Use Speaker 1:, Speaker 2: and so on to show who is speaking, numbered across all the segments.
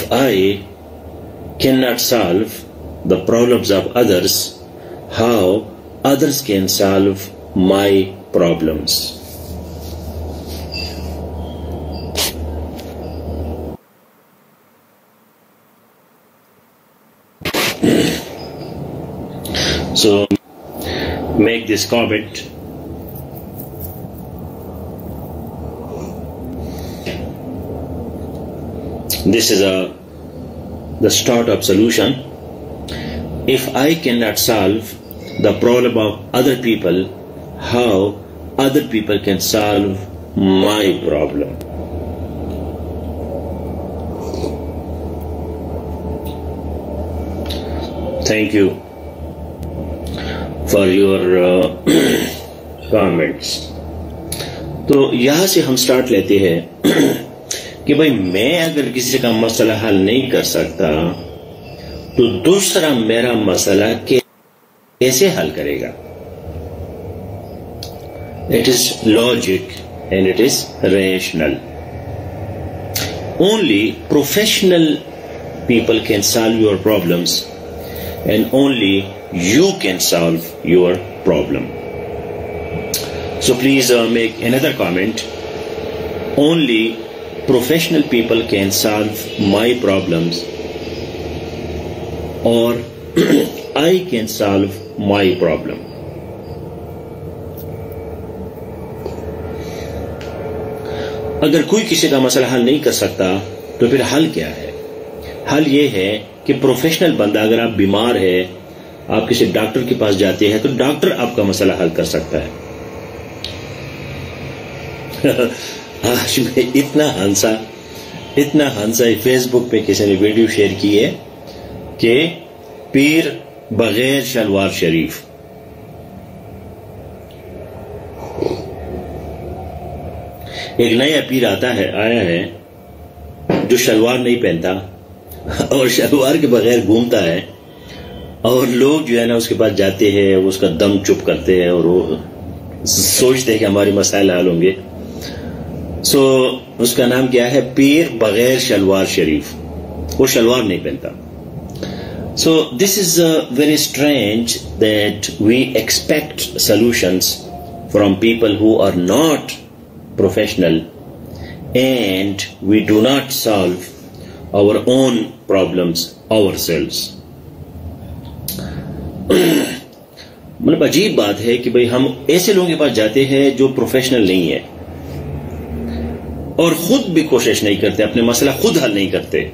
Speaker 1: if I cannot solve the problems of others, how others can solve my problems? So make this comment. This is the start of solution. If I cannot solve the problem of other people, how other people can solve my problem? Thank you for your comments. تو یہاں سے ہم start لیتے ہیں کہ بھائی میں اگر کسی کا مسئلہ حل نہیں کر سکتا تو دوسرا میرا مسئلہ کیسے حل کرے گا. It is logic and it is rational. Only professional people can solve your problems and only you can solve your problem. So please make another comment. Only professional people can solve my problems or I can solve my problem. اگر کوئی کسی کا مسئلہ حل نہیں کر سکتا تو پھر حل کیا ہے؟ حل یہ ہے کہ پروفیشنل بندہ، اگر آپ بیمار ہے، آپ کسی ڈاکٹر کے پاس جاتے ہیں تو ڈاکٹر آپ کا مسئلہ حل کر سکتا ہے. آج میں اتنا ہنسا فیس بک پہ کسی نے ویڈیو شیئر کی ہے کہ پیر بغیر شلوار شریف. ایک نیا پیر آیا ہے جو شلوار نہیں پہنتا اور شلوار کے بغیر گھومتا ہے، اور لوگ جو ہے نا اس کے پاس جاتے ہیں، اس کا دم چپ کرتے ہیں اور وہ سوچتے ہیں کہ ہمارے مسائل حل ہوں گے. سو اس کا نام کیا ہے؟ پیر بغیر شلوار شریف. وہ شلوار نہیں پہنتا. So this is very strange that we expect solutions from people who are not professional and we do not solve our own problems ourselves. مطلب عجیب بات ہے کہ بھئی ہم ایسے لوگوں کے پاس جاتے ہیں جو پروفیشنل نہیں ہے اور خود بھی کوشش نہیں کرتے، اپنے مسئلہ خود حل نہیں کرتے.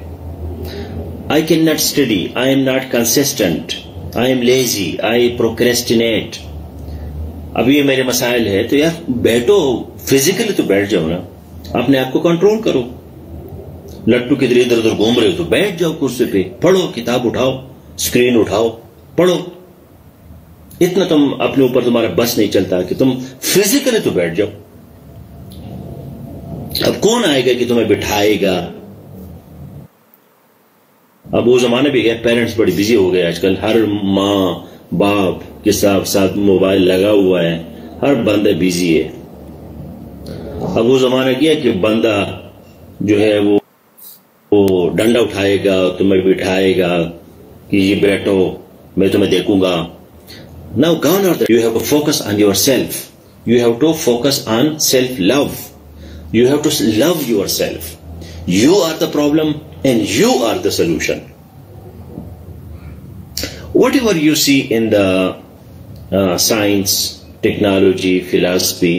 Speaker 1: I cannot study, I am not consistent, I am lazy, I procrastinate. ابھی یہ میرے مسائل ہے تو یار بیٹھو، فزیکلی تو بیٹھ جاؤ نا، اپنے آپ کو کنٹرول کرو. لٹو کدھر ادھر ادھر گھوم رہے ہو تو بیٹھ جاؤ کرسی پہ، پڑھو، کتاب اٹھاؤ، اسکرین اٹھاؤ، پڑھو. اتنا تم اپنے اوپر تمہارا بس نہیں چلتا کہ تم فزیکلی تو بیٹھ جاؤ. اب کون آئے گا کہ تمہیں بٹھائے گا؟ اب وہ زمانہ بھی گیا، پیرنٹس بڑی بزی ہو گئے آج کل. ہر ماں باپ کے ساتھ موبائل لگا ہوا ہے، ہر بندہ بزی ہے. اب وہ زمانہ گیا کہ بندہ جو ہے وہ ڈنڈا اٹھائے گا، تمہیں بٹھائے گا کہ یہ بیٹھو میں تمہیں دیکھوں گا. Now gone are the you have to focus on yourself. You have to focus on self-love. You have to love yourself. You are the problem and you are the solution. Whatever you see in the science, technology, philosophy,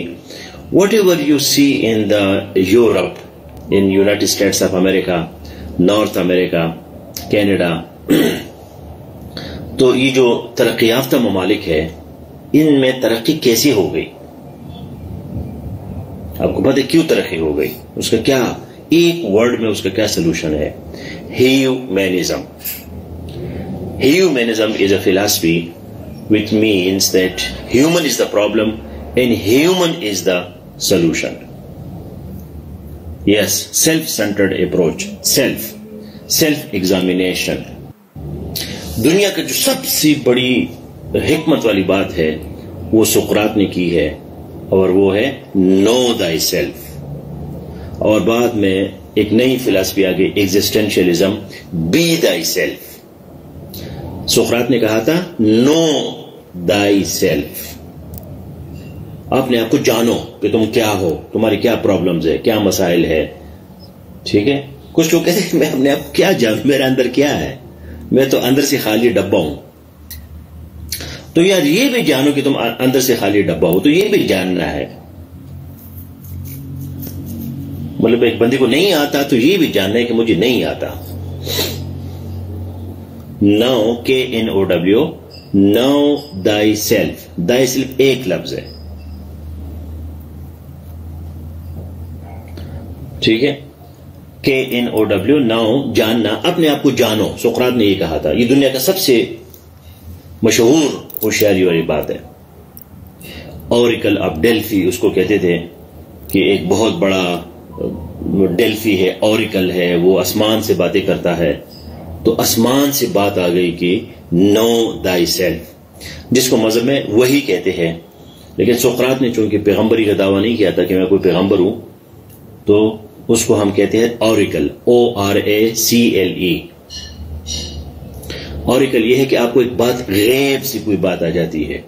Speaker 1: whatever you see in the Europe, in United States of America, North America, Canada, تو یہ جو ترقی یافتہ ممالک ہے ان میں ترقی کیسی ہو گئی؟ آپ کو پتہ کیوں ترقی ہو گئی؟ اس کا کیا ایک ورڈ میں اس کا کیا سلوشن ہے؟ ہیومینزم. Humanism is a philosophy which means that human is the problem and human is the solution. Yes, self-centered approach, self-examination. دنیا کا جو سب سے بڑی حکمت والی بات ہے وہ سقراط نے کی ہے، اور وہ ہے know thyself. اور بعد میں ایک نئی فلسفی آ گئی، ایگزسٹینشیلزم، بی دائی سیلف. سقراط نے کہا تھا نو دائی سیلف، اپنے آپ کو جانو کہ تم کیا ہو، تمہاری کیا پرابلمز ہے، کیا مسائل ہے. ٹھیک ہے. کچھ لوگ کہتے ہیں میں اپنے آپ کو کیا جانوں، میرے اندر کیا ہے، میں تو اندر سے خالی ڈبہ ہوں. تو یار یہ بھی جانو کہ تم اندر سے خالی ڈبہ ہو، تو یہ بھی جاننا ہے. مطلب ایک بندے کو نہیں آتا تو یہ بھی جاننا ہے کہ مجھے نہیں آتا. نو KNOW، نو دائی سیلف. دائی سیلف ایک لفظ ہے. ٹھیک ہے. KNOW، نو جاننا، اپنے آپ کو جانو. سقراط نے یہ کہا تھا. یہ دنیا کا سب سے مشہور ہوشیاری والی بات ہے. اوریکل آف ڈیلفی اس کو کہتے تھے کہ ایک بہت بڑا ڈیلفی ہے، اوریکل ہے، وہ آسمان سے باتیں کرتا ہے. تو آسمان سے بات آ گئی کہ نو دائی سیلف، جس کو مذہب میں وہی کہتے ہیں. لیکن سقراط نے چونکہ پیغمبری کا دعویٰ نہیں کیا تھا کہ میں کوئی پیغمبر ہوں، تو اس کو ہم کہتے ہیں اوریکل، ORACLE. اوریکل یہ ہے کہ آپ کو ایک بات، غیب سے کوئی بات آ جاتی ہے.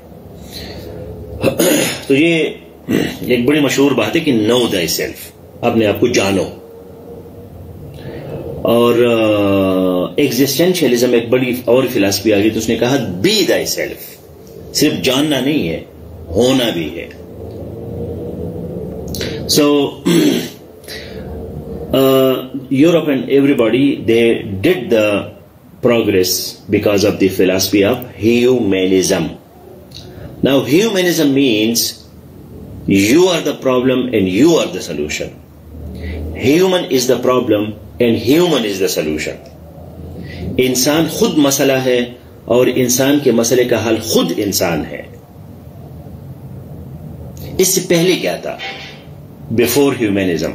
Speaker 1: تو یہ ایک بڑی مشہور بات ہے کہ نو دائی سیلف، اپنے آپ کو جانو. اور ایگزسٹینشیلزم ایک بڑی اور فلسفی آ گئی، تو اس نے کہا بی دائی سیلف. صرف جاننا نہیں ہے، ہونا بھی ہے. سو Europe and everybody, they did the progress because of the philosophy of humanism. Now humanism means you are the problem and you are the solution. Human is the problem and human is the solution. انسان خود مسئلہ ہے اور انسان کے مسئلے کا حل خود انسان ہے. اس سے پہلے کیا تھا؟ Before humanism.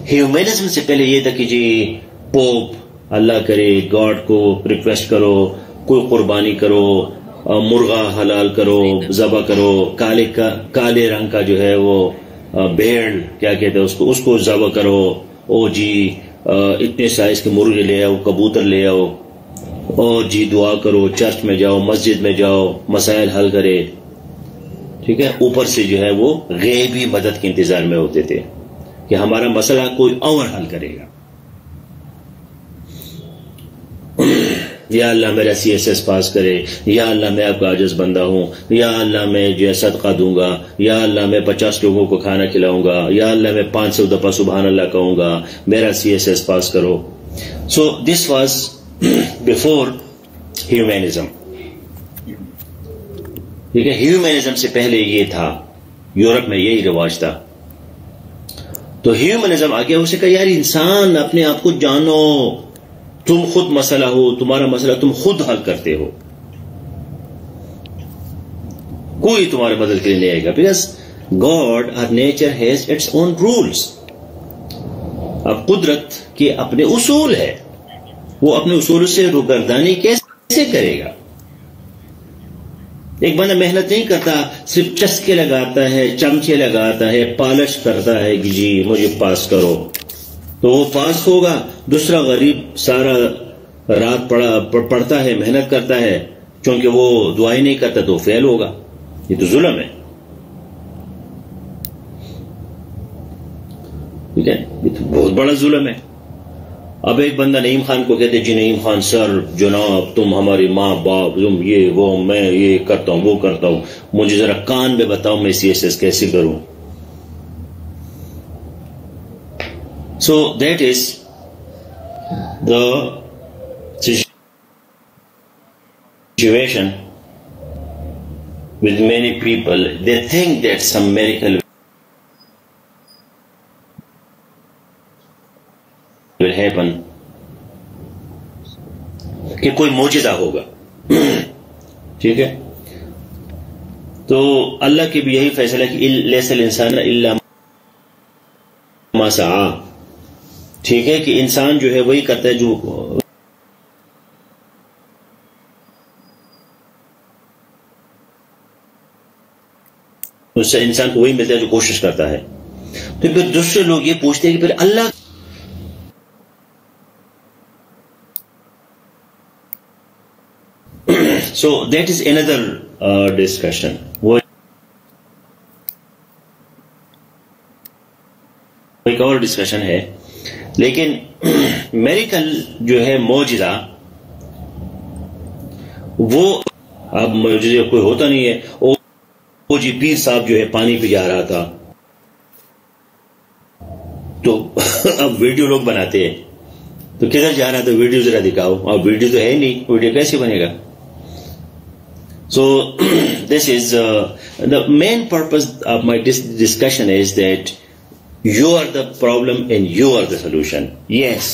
Speaker 1: ہیومنزم سے پہلے یہ تھا کہ جی پوپ، اللہ کرے، گاڈ کو ریکویسٹ کرو، کوئی قربانی کرو، مرغا حلال کرو، ذبح کرو، کالے رنگ کا جو ہے وہ بھیڑ کیا کہتے ہیں اس کو ذبح کرو. او جی اتنے سائز کے مرغے لے آؤ، کبوتر لے آؤ، او جی دعا کرو، چرچ میں جاؤ، مسجد میں جاؤ، مسائل حل کرے. ٹھیک ہے. اوپر سے جو ہے وہ غیبی مدد کے انتظار میں ہوتے تھے کہ ہمارا مسئلہ کوئی اور حل کرے گا. یا اللہ میرا CSS پاس کرے، یا اللہ میں آپ کا عاجز بندہ ہوں، یا اللہ میں جو ہے صدقہ دوں گا، یا اللہ میں 50 لوگوں کو کھانا کھلاؤں گا، یا اللہ میں 500 دفعہ سبحان اللہ کہوں گا، میرا CSS پاس کرو. سو دس واز بیفور ہیومنزم. ٹھیک ہے. ہیومنزم سے پہلے یہ تھا، یورپ میں یہی رواج تھا. تو ہیومنزم آ گیا، اسے کہا یار انسان اپنے آپ کو جانو، تم خود مسئلہ ہو، تمہارا مسئلہ تم خود حل کرتے ہو، کوئی تمہارے مدد کے لیے نہیں آئے گا. بیکاز گاڈ اور nature has its own rules. اب قدرت کے اپنے اصول ہے، وہ اپنے اصول سے روگردانی کیسے کرے گا؟ ایک بندہ محنت نہیں کرتا، صرف چسکے لگاتا ہے، چمچے لگاتا ہے، پالش کرتا ہے کہ جی مجھے پاس کرو، تو وہ پاس ہوگا. دوسرا غریب سارا رات پڑھتا ہے، محنت کرتا ہے، چونکہ وہ دعائیں نہیں کرتا تو فیل ہوگا. یہ تو ظلم ہے. ٹھیک ہے. یہ تو بہت بڑا ظلم ہے. اب ایک بندہ نعیم خان کو کہتے جی نعیم خان سر جناب تم ہماری ماں باپ، تم یہ وہ، میں یہ کرتا ہوں وہ کرتا ہوں، مجھے ذرا کان میں بتاؤ میں CSS کیسے کروں. So that is the situation with many people. They think that some miracle will happen, کہ کوئی معجزہ ہوگا. ٹھیک ہے. تو اللہ کے بھی یہی فیصلہ کہ لیس الانسان الا ما سعى. ٹھیک ہے. کہ انسان جو ہے وہی کرتا ہے جو اس سے انسان کو وہی ملتا ہے جو کوشش کرتا ہے. تو پھر دوسرے لوگ یہ پوچھتے ہیں کہ پھر اللہ So that is another discussion. وہ ایک اور ڈسکشن ہے. لیکن میریکل جو ہے معجزہ، وہ اب معجزہ کوئی ہوتا نہیں ہے. وہ جی پیر صاحب جو ہے پانی پہ جا رہا تھا، تو اب ویڈیو لوگ بناتے ہیں، تو کدھر جا رہا تھا ویڈیو ذرا دکھاؤ. اب ویڈیو تو ہے نہیں، ویڈیو کیسے بنے گا؟ So this is the main purpose of my discussion is that you are the problem and you are the solution. Yes,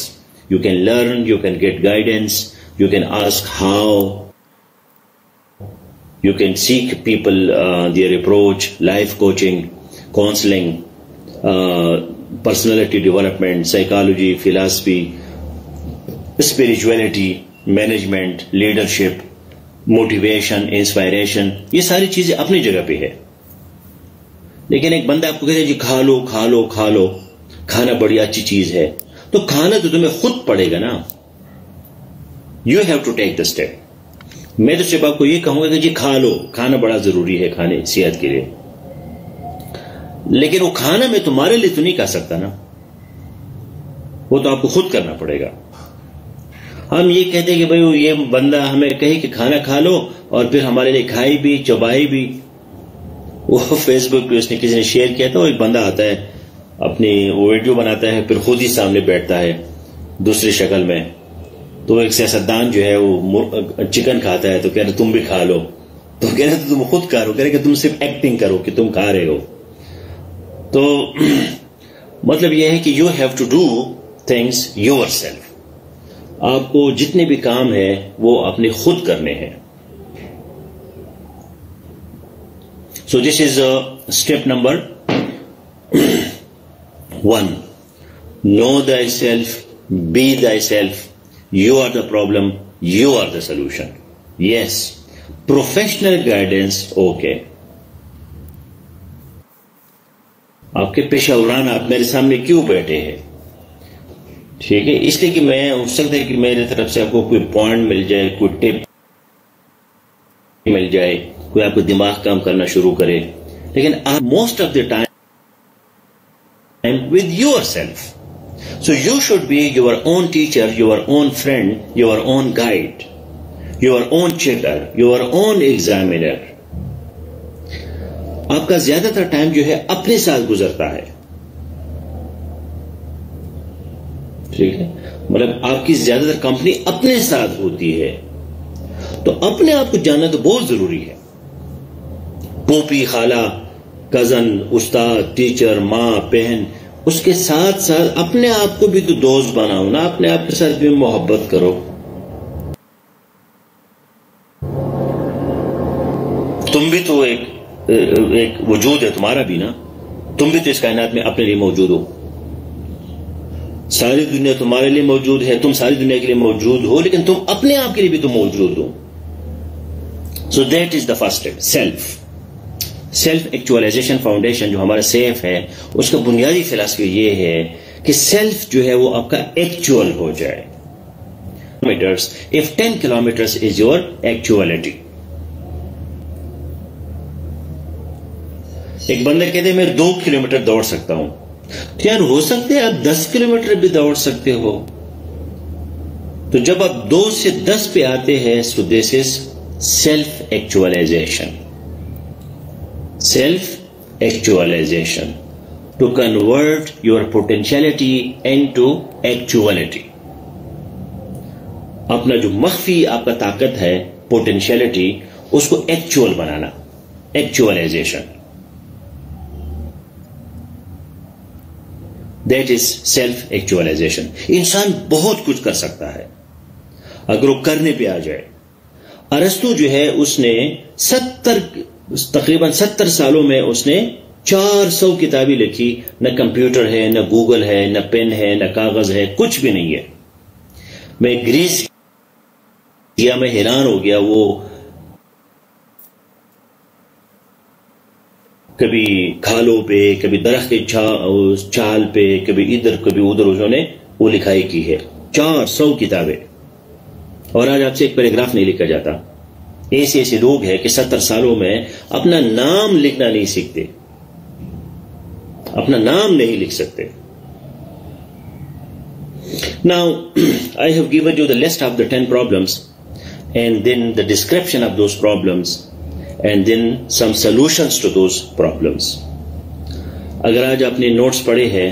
Speaker 1: you can learn, you can get guidance, you can ask how, you can seek people their approach, life coaching, counseling, personality development, psychology, philosophy, spirituality, management, leadership, motivation, inspiration, یہ ساری چیزیں اپنی جگہ پہ ہے. لیکن ایک بندہ آپ کو کہتے ہیں جی کھا لو کھا لو کھا لو، کھانا بڑی اچھی چیز ہے، تو کھانا تو تمہیں خود پڑے گا نا. You have to take the step. میں تو صرف آپ کو یہ کہوں گا کہ جی کھا لو، کھانا بڑا ضروری ہے کھانے صحت کے لیے، لیکن وہ کھانا میں تمہارے لیے تو نہیں کر سکتا نا، وہ تو آپ کو خود کرنا پڑے گا. ہم یہ کہتے ہیں کہ بھئی یہ بندہ ہمیں کہے کہ کھانا کھا لو اور پھر ہمارے لیے کھائی بھی چبائی بھی. وہ فیس بک پہ اس نے کسی نے شیئر کیا تھا، وہ ایک بندہ آتا ہے اپنی وہ ویڈیو بناتا ہے، پھر خود ہی سامنے بیٹھتا ہے دوسری شکل میں. تو ایک سیاستدان جو ہے وہ چکن کھاتا ہے، تو کہہ رہے تم بھی کھا لو، تو کہہ رہے تم خود کھا رہو، کہہ رہے کہ تم صرف ایکٹنگ کرو کہ تم کھا رہے ہو. تو مطلب یہ ہے کہ you have to do things yourself. آپ کو جتنے بھی کام ہیں وہ اپنے خود کرنے ہیں. So this is step number 1. Know thyself, be thyself. You are the problem, you are the solution. Yes, professional guidance okay. آپ کے پیشہ ورانہ آپ میرے سامنے کیوں بیٹھے ہیں؟ ٹھیک ہے، اس لیے کہ میں ہو سکتا ہے کہ میرے طرف سے آپ کو کوئی پوائنٹ مل جائے، کوئی ٹپ مل جائے، کوئی آپ کو دماغ کام کرنا شروع کرے. لیکن آپ most of the time with yourself. So you should be your own teacher, your own friend, your own guide, your own checker, your own examiner. آپ کا زیادہ تر ٹائم جو ہے اپنے ساتھ گزرتا ہے. ٹھیک ہے، مطلب آپ کی زیادہ تر کمپنی اپنے ساتھ ہوتی ہے. تو اپنے آپ کو جاننا تو بہت ضروری ہے. پھوپھی، خالہ، کزن، استاد، ٹیچر، ماں، بہن، اس کے ساتھ ساتھ اپنے آپ کو بھی تو دوست بناؤ نا، اپنے آپ کے ساتھ بھی محبت کرو. تم بھی تو ایک وجود ہے تمہارا بھی نا، تم بھی تو اس کائنات میں اپنے لیے موجود ہو. ساری دنیا تمہارے لیے موجود ہے، تم ساری دنیا کے لیے موجود ہو، لیکن تم اپنے آپ کے لیے بھی تو موجود ہو. So that is the first step. Self actualization foundation جو ہمارا سیف ہے، اس کا بنیادی فلسفہ یہ ہے کہ سیلف جو ہے وہ آپ کا ایکچوئل ہو جائے. if 10 kilometers is your actuality. ایک بندہ کہتے ہیں میں 2 کلومیٹر دوڑ سکتا ہوں، تو یار ہو سکتے ہیں آپ 10 کلومیٹر بھی دوڑ سکتے ہو. تو جب آپ 2 سے 10 پہ آتے ہیں، so this is self actualization. Self actualization to convert your potentiality into actuality. اپنا جو مخفی آپ کا طاقت ہے پوٹینشیلٹی، اس کو ایکچوئل بنانا، actualization. That is self actualization. انسان بہت کچھ کر سکتا ہے اگر وہ کرنے پہ آ جائے. ارسطو جو ہے اس نے تقریباً 70 سالوں میں اس نے 400 کتابیں لکھی. نہ کمپیوٹر ہے، نہ گوگل ہے، نہ پین ہے، نہ کاغذ ہے، کچھ بھی نہیں ہے. میں گریس گیا، میں حیران ہو گیا. وہ کبھی کھالوں پہ، کبھی درخت کے چھال پہ، کبھی ادھر کبھی ادھر انہوں نے وہ لکھائی کی ہے. 400 کتابیں. اور آج آپ سے ایک پیراگراف نہیں لکھا جاتا. ایسے ایسے لوگ ہیں کہ 70 سالوں میں اپنا نام لکھنا نہیں سیکھتے, اپنا نام نہیں لکھ سکتے. Now, I have given you the list of the 10 problems and then the description of those problems and then some solutions to those problems. اگر آج آپ نے نوٹس پڑھے ہیں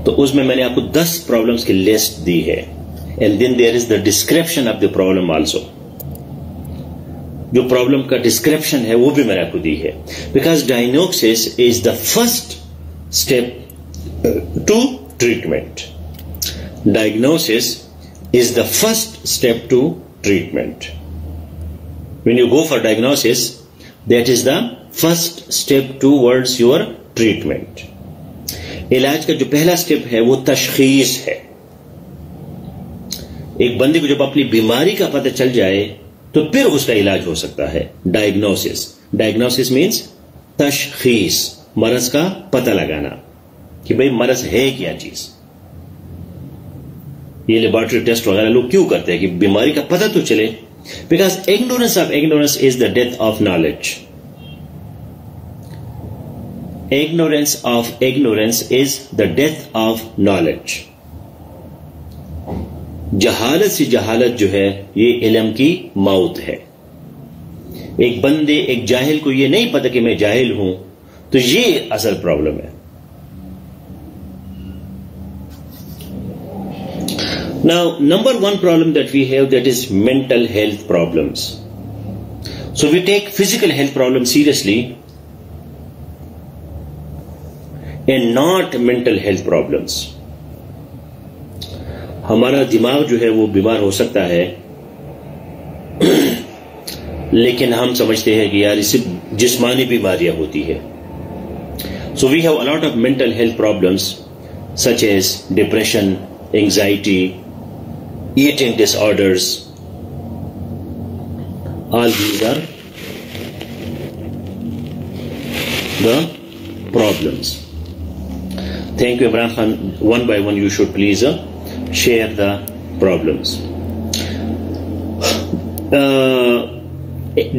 Speaker 1: تو اس میں نے آپ کو 10 پرابلمس کی لسٹ دی ہے, and then there is the description of the problem also. جو پرابلم کا ڈسکرپشن ہے وہ بھی میں نے آپ کو دی ہے, because diagnosis is the first step to treatment. Diagnosis is the first step to treatment. When you go for diagnosis, that is the first step towards your treatment. علاج کا جو پہلا سٹیپ ہے وہ تشخیص ہے. ایک بندے کو جب اپنی بیماری کا پتہ چل جائے تو پھر اس کا علاج ہو سکتا ہے. ڈائگنوسس مینس تشخیص, مرض کا پتہ لگانا کہ بھئی مرض ہے کیا چیز. یہ لیبارٹری ٹیسٹ وغیرہ لوگ کیوں کرتے ہیں کہ بیماری کا پتہ تو چلے, because ignorance of ignorance is the death of knowledge. Ignorance of ignorance is the death of knowledge. جہالت سے جہالت جو ہے یہ علم کی موت ہے. ایک بندے ایک جاہل کو یہ نہیں پتا کہ میں جاہل ہوں تو یہ اصل پرابلم ہے. Now, number one problem that we have, that is mental health problems. So we take physical health problems seriously and not mental health problems. ہمارا دماغ جو ہے وہ بیمار ہو سکتا ہے لیکن ہم سمجھتے ہیں کہ یار اس سے جسمانی بیماریاں ہوتی ہے. So we have a lot of mental health problems such as depression, anxiety, eating disorders. All these are the problems. Thank you, Imran Khan. One by one you should please share the problems.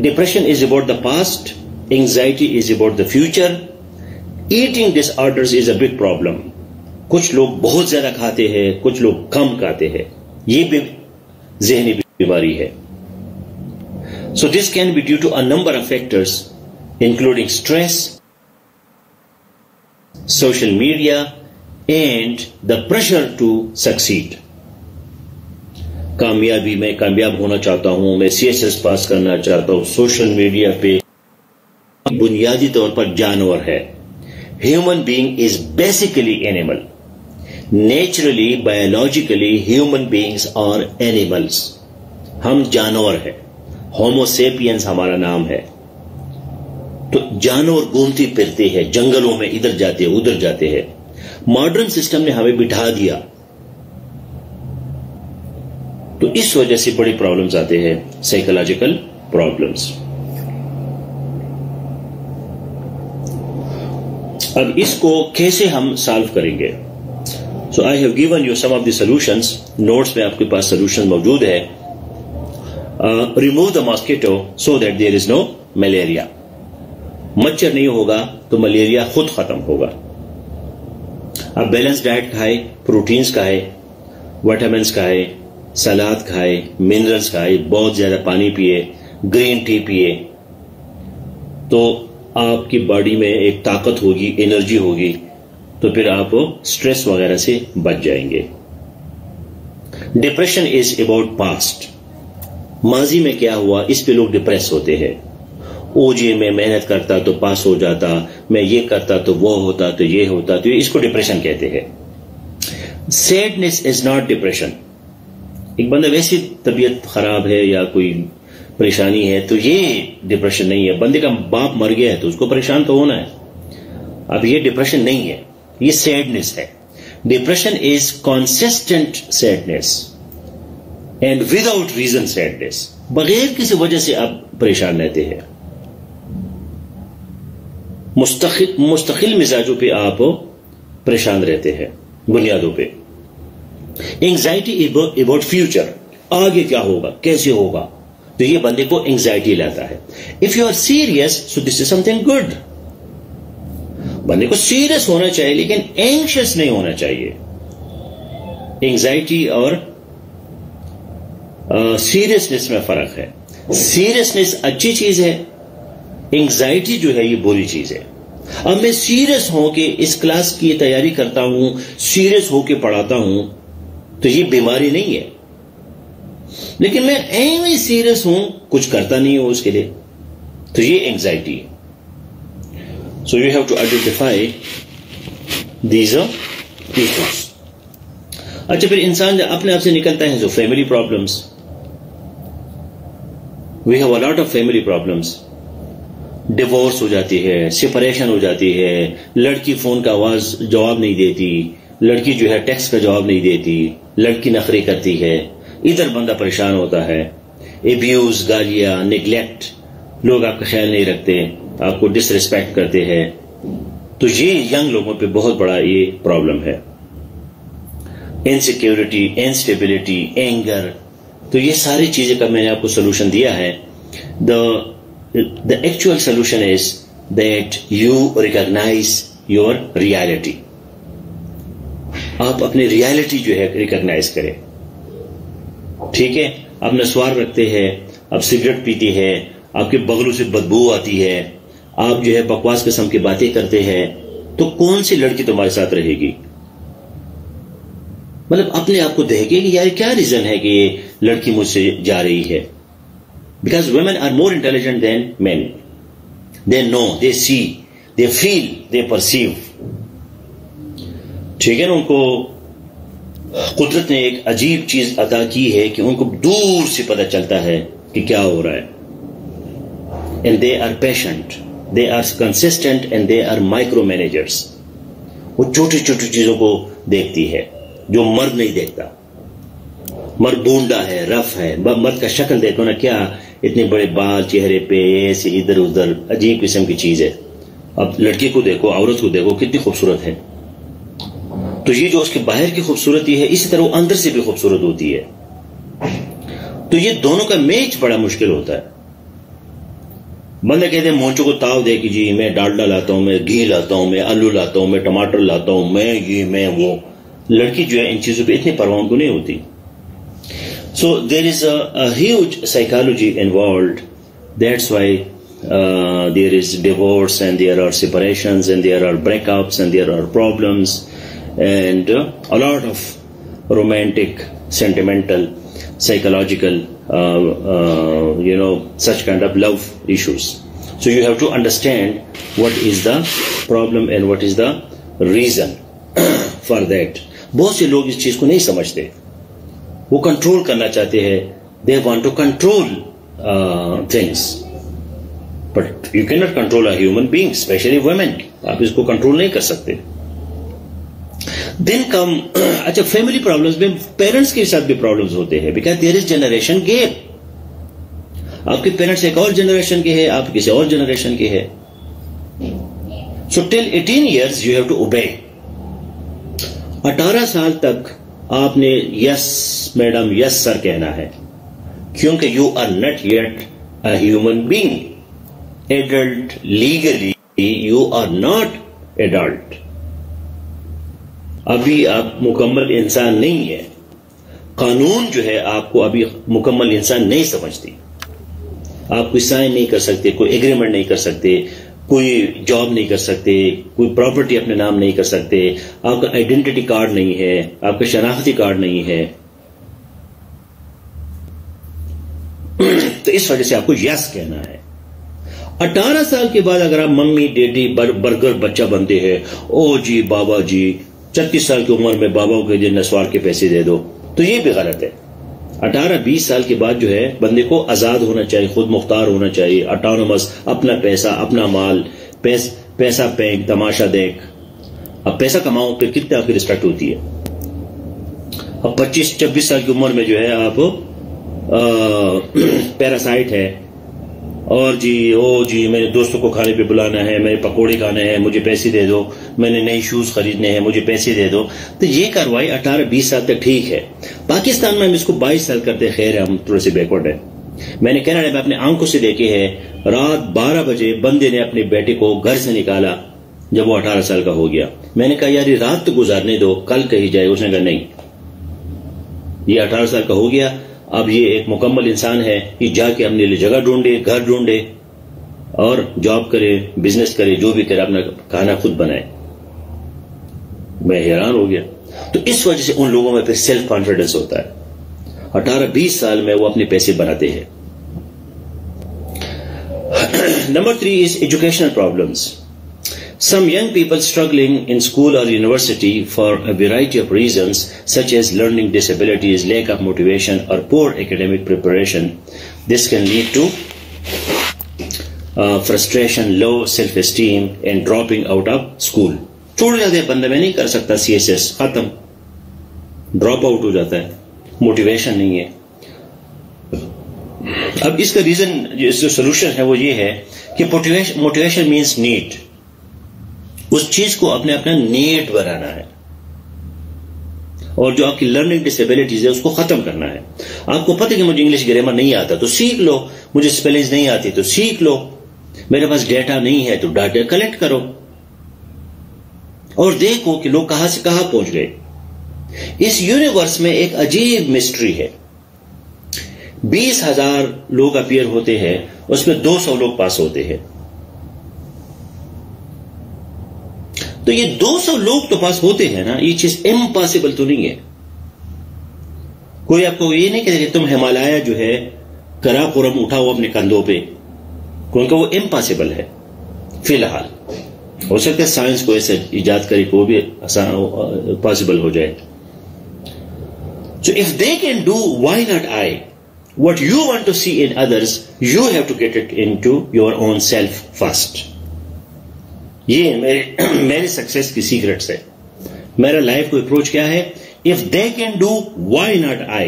Speaker 1: Depression is about the past, anxiety is about the future, eating disorders is a big problem. کچھ لوگ بہت زیادہ کھاتے ہیں, کچھ لوگ کم کھاتے ہیں, یہ بھی ذہنی بیماری ہے. So this can be due to a number of factors including stress, social media and the pressure to succeed. کامیابی, میں کامیاب ہونا چاہتا ہوں, میں CSS پاس کرنا چاہتا ہوں, سوشل میڈیا پہ بنیادی طور پر جانور ہے. Human being is basically animal. Naturally, biologically, human beings are animals. ہم جانور ہیں. Homo sapiens ہمارا نام ہے. تو جانور گھومتے پھرتے ہیں, جنگلوں میں ادھر جاتے ہیں ادھر جاتے ہیں. ماڈرن سسٹم نے ہمیں بٹھا دیا تو اس وجہ سے بڑی پرابلمز آتے ہیں, سائیکولوجیکل پرابلمز. اب اس کو کیسے ہم سالو کریں گے؟ So I have given you some of the solutions. Notes میں آپ کے پاس سولوشن موجود ہے. Remove the mosquito so that there is no malaria. مچھر نہیں ہوگا تو ملیریا خود ختم ہوگا. اب بیلنس ڈائٹ کھائے, پروٹینز کھائے, وٹامنس کھائے, سلاد کھائے, منرلز کھائے, بہت زیادہ پانی پیے, گرین ٹی پیے, تو آپ کی باڈی میں ایک طاقت ہوگی, انرجی ہوگی, تو پھر آپ سٹریس وغیرہ سے بچ جائیں گے. Depression is about past. ماضی میں کیا ہوا اس پہ لوگ ڈپریس ہوتے ہیں. او جی میں محنت کرتا تو پاس ہو جاتا, میں یہ کرتا تو وہ ہوتا, تو یہ ہوتا, تو اس کو ڈپریشن کہتے ہیں. Sadness is not depression. ایک بندہ ویسی طبیعت خراب ہے یا کوئی پریشانی ہے تو یہ ڈپریشن نہیں ہے. بندے کا باپ مر گیا ہے تو اس کو پریشان تو ہونا ہے. اب یہ ڈپریشن نہیں ہے, یہ سیڈنس ہے. Depression is consistent sadness and without reason sadness. بغیر کسی وجہ سے آپ پریشان رہتے ہیں, مستقل مزاجوں پہ آپ پریشان رہتے ہیں بنیادوں پہ. Anxiety about future. آگے کیا ہوگا, کیسے ہوگا, تو یہ بندے کو انگزائٹی لاتا ہے. If you are serious so this is something good. بندے کو سیریس ہونا چاہیے لیکن اینکشس نہیں ہونا چاہیے. انگزائٹی اور سیریسنس میں فرق ہے. سیریسنس اچھی چیز ہے, انگزائٹی جو ہے یہ بری چیز ہے. اب میں سیریس ہوں کہ اس کلاس کی تیاری کرتا ہوں, سیریس ہو کے پڑھاتا ہوں, تو یہ بیماری نہیں ہے. لیکن میں ایویں سیریس ہوں, کچھ کرتا نہیں ہوں اس کے لیے, تو یہ انگزائٹی ہے. So you have to identify these issues. اچھا, پھر انسان اپنے آپ سے نکلتا ہے. جو family problems, we have a lot of family problems. Divorce ہو جاتی ہے, سپریشن ہو جاتی ہے, لڑکی فون کا آواز جواب نہیں دیتی, لڑکی جو ہے ٹیکسٹ کا جواب نہیں دیتی, لڑکی نخرے کرتی ہے, ادھر بندہ پریشان ہوتا ہے, ایبیوز, گالیاں, نیگلیکٹ, لوگ آپ کا خیال نہیں رکھتے, آپ کو ڈس ریسپیکٹ کرتے ہیں. تو یہ ینگ لوگوں پہ بہت بڑا یہ پرابلم ہے. Insecurity, instability, anger. تو یہ ساری چیزیں کا میں نے آپ کو سولوشن دیا ہے. The actual solution is that you recognize your reality. آپ اپنی ریالٹی جو ہے ریکگنائز کریں. ٹھیک ہے, آپ نسوار رکھتے ہیں, آپ سگریٹ پیتی ہے, آپ کے بغلوں سے بدبو آتی ہے, آپ جو ہے بکواس قسم کی باتیں کرتے ہیں, تو کون سی لڑکی تمہارے ساتھ رہے گی؟ مطلب اپنے آپ کو دیکھے کہ یار کیا ریزن ہے کہ یہ لڑکی مجھ سے جا رہی ہے. Because women are more intelligent than men. They know, they see, they feel, they perceive. ٹھیک ہے نا, ان کو قدرت نے ایک عجیب چیز عطا کی ہے کہ ان کو دور سے پتہ چلتا ہے کہ کیا ہو رہا ہے. And they are patient, they are consistent and they are micro managers. وہ چھوٹی چھوٹی چیزوں کو دیکھتی ہے جو مرد نہیں دیکھتا. مرد بونڈا ہے, رف ہے. مرد کا شکل دیکھو نا, کیا اتنے بڑے بال چہرے پہ, ایسے ادھر ادھر عجیب قسم کی چیز ہے. اب لڑکی کو دیکھو, عورت کو دیکھو, کتنی خوبصورت ہے. تو یہ جو اس کے باہر کی خوبصورتی ہے, اسی طرح وہ اندر سے بھی خوبصورت ہوتی ہے. تو یہ دونوں کا میچ بڑا مشکل ہوتا ہے. بندے کہتے ہیں مونچوں کو تاؤ دے کہ جی میں ڈالڈا لاتا ہوں, میں گھی لاتا ہوں, میں آلو لاتا ہوں, میں ٹماٹر لاتا ہوں, میں یہ میں وہ. لڑکی جو ہے ان چیزوں پہ اتنے پرواہ کو نہیں ہوتی. So there is a huge psychology involved. That's why there is divorce and there are separations and there are breakups and there are problems and a lot of romantic, sentimental, psychological, such kind of love issues. So you have to understand what is the problem and what is the reason for that. بہت سے لوگ اس چیز کو نہیں سمجھتے. وہ control کرنا چاہتے ہیں. They want to control things, but you can not control a human being, especially women. آپ اس کو کنٹرول نہیں کر سکتے. دین کم, اچھا فیملی پرابلمس میں پیرنٹس کے ساتھ بھی پرابلمس ہوتے ہیں, because there is generation gap. آپ کے پیرنٹس ایک اور جنریشن کے ہیں, آپ کسی اور جنریشن کے ہیں. So till 18 years you have to obey. 18 سال تک آپ نے یس میڈم, یس سر کہنا ہے, کیونکہ you are not yet a human being. Adult legally you are not adult. ابھی آپ مکمل انسان نہیں ہے. قانون جو ہے آپ کو ابھی مکمل انسان نہیں سمجھتی. آپ کوئی سائن نہیں کر سکتے, کوئی ایگریمنٹ نہیں کر سکتے, کوئی جاب نہیں کر سکتے, کوئی پراپرٹی اپنے نام نہیں کر سکتے, آپ کا آئیڈینٹی کارڈ نہیں ہے, آپ کا شناختی کارڈ نہیں ہے. تو اس وجہ سے آپ کو یس کہنا ہے. 18 سال کے بعد اگر آپ ممی ڈیڈی برگر بچہ بنتے ہیں, او جی بابا جی 36 سال کی عمر میں بابا کے دن نسوار کے پیسے دے دو, تو یہ بھی غلط ہے. 18-20 سال کے بعد جو ہے بندے کو آزاد ہونا چاہیے, خود مختار ہونا چاہیے, اٹانومس, اپنا پیسہ, اپنا مال, پیسہ پینک, تماشا دیکھ. اب پیسہ کماؤ پھر کتنے آپ کی رسپیکٹ ہوتی ہے. اب 25-26 سال کی عمر میں جو ہے آپ پیراسائٹ ہے, اور جی میں نے دوستوں کو کھانے پہ بلانا ہے, میں نے پکوڑے کھانے ہیں, مجھے پیسے دے دو, میں نے نئی شوز خریدنے ہیں, مجھے پیسے دے دو. تو یہ کاروائی 18-20 سال تک ٹھیک ہے. پاکستان میں ہم اس کو 22 سال کرتے, خیر ہے ہم تھوڑے سے بیکورڈ ہیں. میں نے کینیڈا میں اپنے آنکھوں سے دیکھے ہے، رات 12 بجے بندے نے اپنے بیٹے کو گھر سے نکالا جب وہ 18 سال کا ہو گیا. میں نے کہا یار یہ رات تو گزارنے دو، کل کہیں جائے. اس نے کہا نہیں، یہ 18 سال کا ہو گیا، اب یہ ایک مکمل انسان ہے، یہ جا کے اپنے لیے جگہ ڈھونڈے، گھر ڈھونڈے اور جاب کرے، بزنس کرے، جو بھی کرے، اپنا کھانا خود بنائے. میں حیران ہو گیا. تو اس وجہ سے ان لوگوں میں پھر سیلف کانفیڈنس ہوتا ہے. 18-20 سال میں وہ اپنے پیسے بناتے ہیں. Number 3 is educational problems. Some young people struggling in school or university for a variety of reasons, such as learning disabilities, lack of motivation, or poor academic preparation. This can lead to frustration, low self-esteem, and dropping out of school. چھوڑ جاتے ہیں بندہ، میں نہیں کر سکتا CSS، ختم، drop out ہو جاتا ہے، موٹیویشن نہیں ہے. اب اس کا ریزن، جو سولوشن ہے وہ یہ ہے کہ موٹیویشن مینس نیڈ. اس چیز کو اپنا نیڈ بنانا ہے، اور جو آپ کی لرننگ ڈسیبلٹیز ہے اس کو ختم کرنا ہے. آپ کو پتہ ہے کہ مجھے انگلش گرامر نہیں آتا تو سیکھ لو، مجھے اسپیلنگز نہیں آتی تو سیکھ لو، میرے پاس ڈیٹا نہیں ہے تو ڈاٹا کلیکٹ کرو اور دیکھو کہ لوگ کہاں سے کہاں پہنچ گئے. اس یونیورس میں ایک عجیب مسٹری ہے. 20,000 لوگ اپیئر ہوتے ہیں، اس میں 200 لوگ پاس ہوتے ہیں. تو یہ 200 لوگ تو پاس ہوتے ہیں نا، یہ چیز امپاسبل تو نہیں ہے. کوئی آپ کو یہ نہیں کہتے کہ تم ہمالیہ جو ہے کراکورم اٹھاؤ اپنے کندھوں پہ، کیونکہ وہ امپاسبل ہے. فی الحال ہو سکتا ہے سائنس کو ایسے ایجاد کرے کہ وہ بھی پاسبل ہو جائے. So if they can do, why not I? What you want to see in others, you have to get it into your own self first. یہ میرے سکسیس کی سیکرٹس ہے. میرا لائف کو اپروچ کیا ہے؟ If they can do, why not I?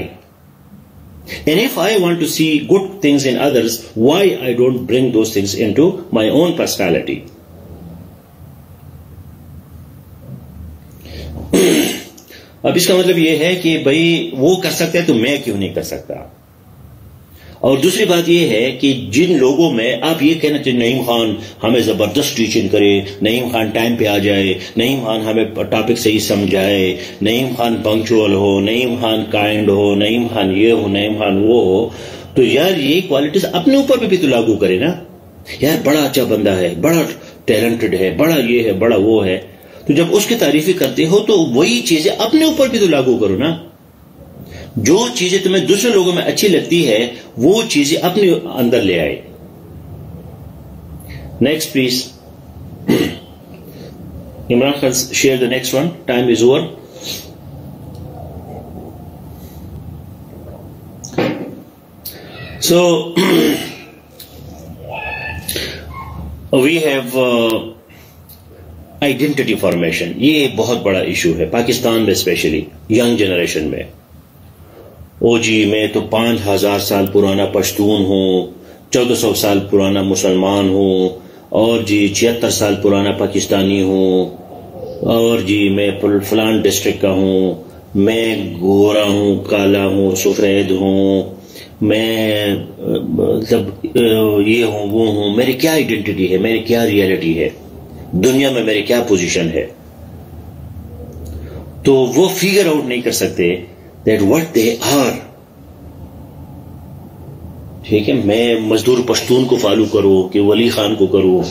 Speaker 1: And if I want to see good things in others, why I don't bring those things into my own personality? اب اس کا مطلب یہ ہے کہ بھائی وہ کر سکتا ہے تو میں کیوں نہیں کر سکتا. اور دوسری بات یہ ہے کہ جن لوگوں میں آپ یہ کہنا چاہیے نعیم خان ہمیں زبردست ٹیچنگ کرے، نعیم خان ٹائم پہ آ جائے، نعیم خان ہمیں ٹاپک صحیح سمجھائے، نعیم خان پنکچوئل ہو، نعیم خان کائنڈ ہو، نعیم خان یہ ہو، نعیم خان وہ ہو، تو یار یہ کوالٹیز اپنے اوپر بھی تو لاگو کرے نا. یار بڑا اچھا بندہ ہے، بڑا ٹیلنٹڈ ہے، بڑا یہ ہے، بڑا وہ ہے، تو جب اس کی تعریفیں کرتے ہو تو وہی چیزیں اپنے اوپر بھی تو لاگو کرو نا. جو چیزیں تمہیں دوسرے لوگوں میں اچھی لگتی ہے وہ چیزیں اپنے اندر لے آئے. Next please Imran Khan, share the next one. Time is over. So we have identity formation. یہ ایک بہت بڑا ایشو ہے پاکستان میں، اسپیشلی ینگ جنریشن میں. او جی میں تو 5,000 سال پرانا پشتون ہوں، 1400 سال پرانا مسلمان ہوں، اور جی 76 سال پرانا پاکستانی ہوں، اور جی میں فلان ڈسٹرکٹ کا ہوں، میں گورا ہوں، کالا ہوں، سفید ہوں، میں مطلب یہ ہوں وہ ہوں. میری کیا آئیڈینٹی ہے، میری کیا ریئلٹی ہے، دنیا میں میری کیا پوزیشن ہے؟ تو وہ فگر آؤٹ نہیں کر سکتے that what they are. ٹھیک ہے، میں مزدور پشتون کو فالو کرو، کہ ولی خان کو کرو،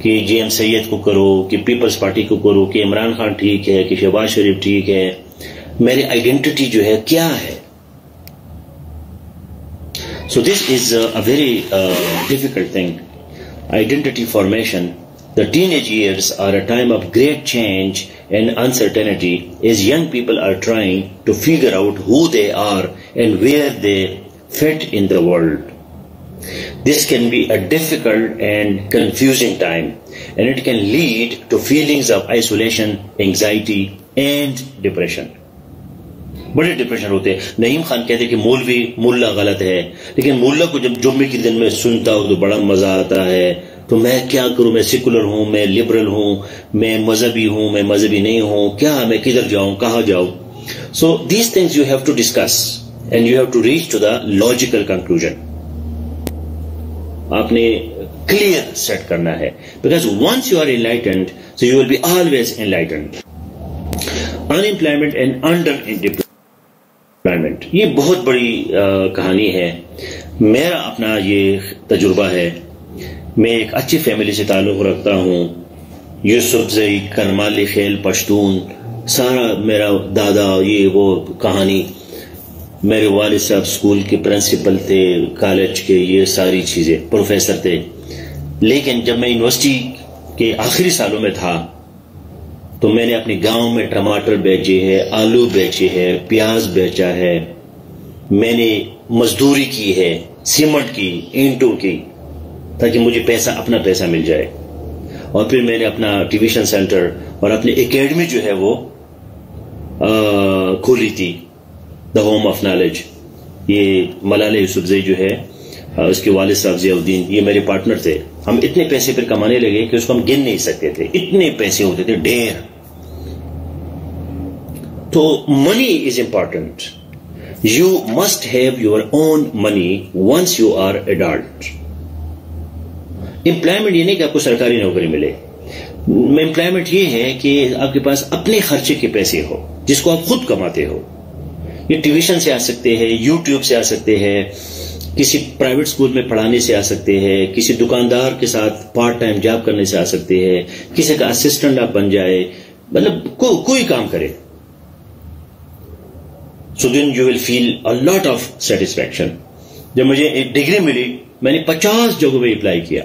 Speaker 1: کہ جے ایم سید کو کرو، کہ پیپلز پارٹی کو کرو، کہ عمران خان ٹھیک ہے، کہ شہباز شریف ٹھیک ہے. میری آئیڈینٹی جو ہے کیا ہے؟ So this is a very difficult thing. Identity formation. The teenage years are a time of great change and uncertainty as young people are trying to figure out who they are and where they fit in the world. This can be a difficult and confusing time, and it can lead to feelings of isolation, anxiety and depression. بڑے depression ہوتے ہیں. نعیم خان کہتے کہ مولوی غلط ہے، لیکن مولہ کو جب جمعے کے دن میں سنتا ہوں تو بڑا مزہ آتا ہے. تو میں کیا کروں، میں سیکولر ہوں، میں لبرل ہوں، میں مذہبی ہوں، میں مذہبی نہیں ہوں، کیا میں کدھر جاؤں، کہاں جاؤں؟ So these things you have to discuss and you have to reach to the logical conclusion. آپ نے کلیئر سیٹ کرنا ہے. Because once you are enlightened so you will be always enlightened. Unemployment and under employment یہ بہت بڑی کہانی ہے. میرا اپنا یہ تجربہ ہے. میں ایک اچھی فیملی سے تعلق رکھتا ہوں. یوسف زئی کرمالی خیل پشتون سارا میرا دادا یہ وہ کہانی. میرے والد صاحب اسکول کے پرنسپل تھے, کالج کے, یہ ساری چیزیں پروفیسر تھے. لیکن جب میں یونیورسٹی کے آخری سالوں میں تھا تو میں نے اپنے گاؤں میں ٹماٹر بیچے ہے, آلو بیچے ہے, پیاز بیچا ہے. میں نے مزدوری کی ہے, سیمنٹ کی, اینٹوں کی, تاکہ مجھے پیسہ اپنا پیسہ مل جائے. اور پھر میں نے اپنا ٹیوشن سینٹر اور اپنی اکیڈمی جو ہے وہ کھولی تھی, دا ہوم آف نالج. یہ ملالہ یوسف زئی جو ہے اس کے والد صاحب ضیاء الدین یہ میرے پارٹنر تھے. ہم اتنے پیسے پھر کمانے لگے کہ اس کو ہم گن نہیں سکتے تھے, اتنے پیسے ہوتے تھے ڈھیر. تو money is important. You must have your own money once you are adult. Employment یہ نہیں کہ آپ کو سرکاری نوکری ملے. امپلائمنٹ یہ ہے کہ آپ کے پاس اپنے خرچے کے پیسے ہو جس کو آپ خود کماتے ہو. یہ ٹیوشن سے آ سکتے ہیں, یوٹیوب سے آ سکتے ہیں, کسی پرائیویٹ اسکول میں پڑھانے سے آ سکتے ہیں, کسی دکاندار کے ساتھ پارٹ ٹائم جاب کرنے سے آ سکتے ہیں, کسی کا اسسٹنٹ آپ بن جائے, مطلب کوئی کام کرے. So then you will feel a lot of satisfaction. جب مجھے ایک ڈگری ملی میں نے 50 جگہوں پہ اپلائی کیا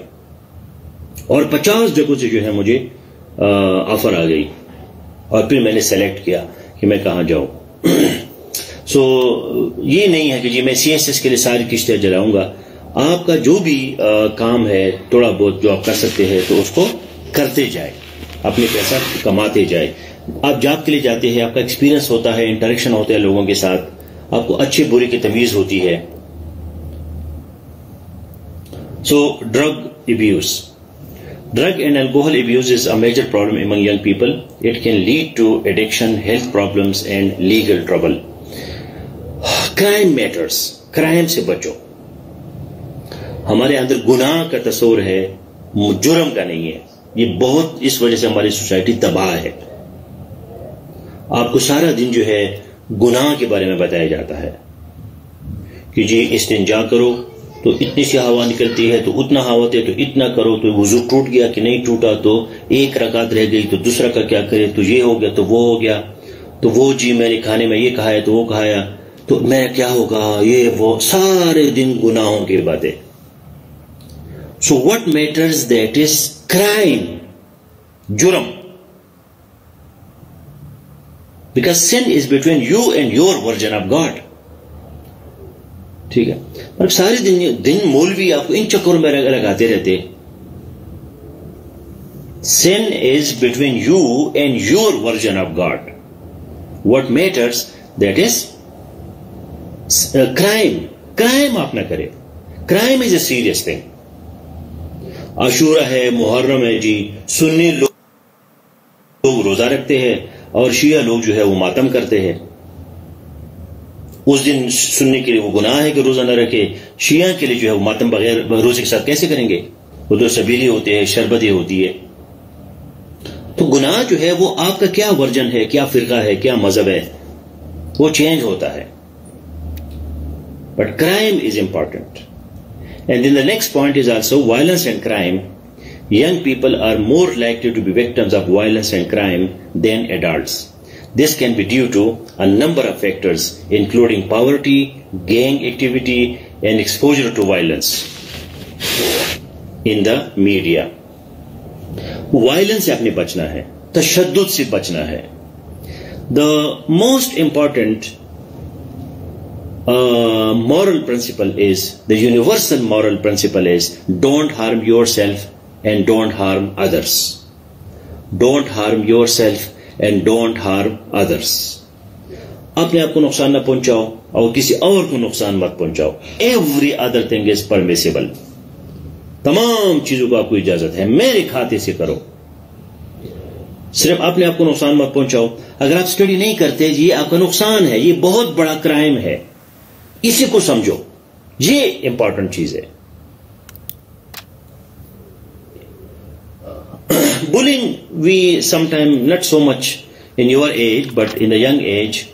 Speaker 1: اور 50 جگہوں سے جو ہے مجھے آفر آ گئی اور پھر میں نے سلیکٹ کیا کہ میں کہاں جاؤں. سو یہ نہیں ہے کہ جی میں CSS کے لیے ساری کشتیاں جلاؤں گا. آپ کا جو بھی کام ہے تھوڑا بہت جو آپ کر سکتے ہیں تو اس کو کرتے جائیں, اپنے پیسہ کماتے جائیں. آپ جاب کے لیے جاتے ہیں, آپ کا ایکسپیرینس ہوتا ہے, انٹریکشن ہوتا ہے لوگوں کے ساتھ, آپ کو اچھے برے کی تمیز ہوتی ہے. So drug abuse. Drug and alcohol abuse is a major problem among young people. It can lead to addiction, health problems and legal trouble. Crime matters. Crime سے بچو. ہمارے اندر گناہ کا تصور ہے, جرم کا نہیں ہے. یہ بہت اس وجہ سے ہماری سوسائٹی تباہ ہے. آپ کو سارا دن جو ہے گناہ کے بارے میں بتایا جاتا ہے کہ جی استنجا کرو تو اتنی سی ہوا نکلتی ہے, تو اتنا ہوا ہے تو اتنا کرو, تو وضو ٹوٹ گیا کہ نہیں ٹوٹا, تو ایک رکعت رہ گئی تو دوسرا کا کیا کرے, تو یہ ہو گیا تو وہ ہو گیا, تو وہ جی میں نے کھانے میں یہ کھایا تو وہ کھایا, تو میں کیا ہوگا, یہ وہ سارے دن گناہوں کی باتیں. So what matters that is crime, جرم. Because sin is between you and your version of God. ٹھیک ہے, مطلب سارے دن مولوی آپ کو ان چکروں میں لگاتے رہتے. sin is between you and your version of God. What matters that is crime. Crime آپ نہ کرے. Crime is a serious thing. عاشورہ ہے, محرم ہے جی, سنی لوگ روزہ رکھتے ہیں اور شیعہ لوگ جو ہے وہ ماتم کرتے ہیں. اس دن سننے کے لیے وہ گناہ ہے کہ روزہ نہ رکھے, شیعہ کے لیے جو ہے وہ ماتم بغیر روزے کے ساتھ کیسے کریں گے, وہ تو سبیلی ہوتے ہیں, شربتیں ہوتی ہے. تو گناہ جو ہے وہ آپ کا کیا ورژن ہے, کیا فرقہ ہے, کیا مذہب ہے, وہ چینج ہوتا ہے. But crime is important. And then the next point is also violence and crime. Young people are more likely to be victims of violence and crime than adults. This can be due to a number of factors, including poverty, gang activity, and exposure to violence in the media. Violence سے اپنے بچنا ہے, تشدد سے بچنا ہے. The most important moral principle is, the universal moral principle is, don't harm yourself and don't harm others. Don't harm yourself and don't harm others. اپنے آپ کو نقصان نہ پہنچاؤ اور کسی اور کو نقصان مت پہنچاؤ. Every other thing is permissible. تمام چیزوں کو آپ کو اجازت ہے, میرے کھاتے سے کرو, صرف اپنے آپ کو نقصان مت پہنچاؤ. اگر آپ اسٹڈی نہیں کرتے, یہ آپ کا نقصان ہے, یہ بہت بڑا کرائم ہے, اسی کو سمجھو, یہ امپورٹنٹ چیز ہے. Bullying, we sometimes, not so much in your age, but in a young age,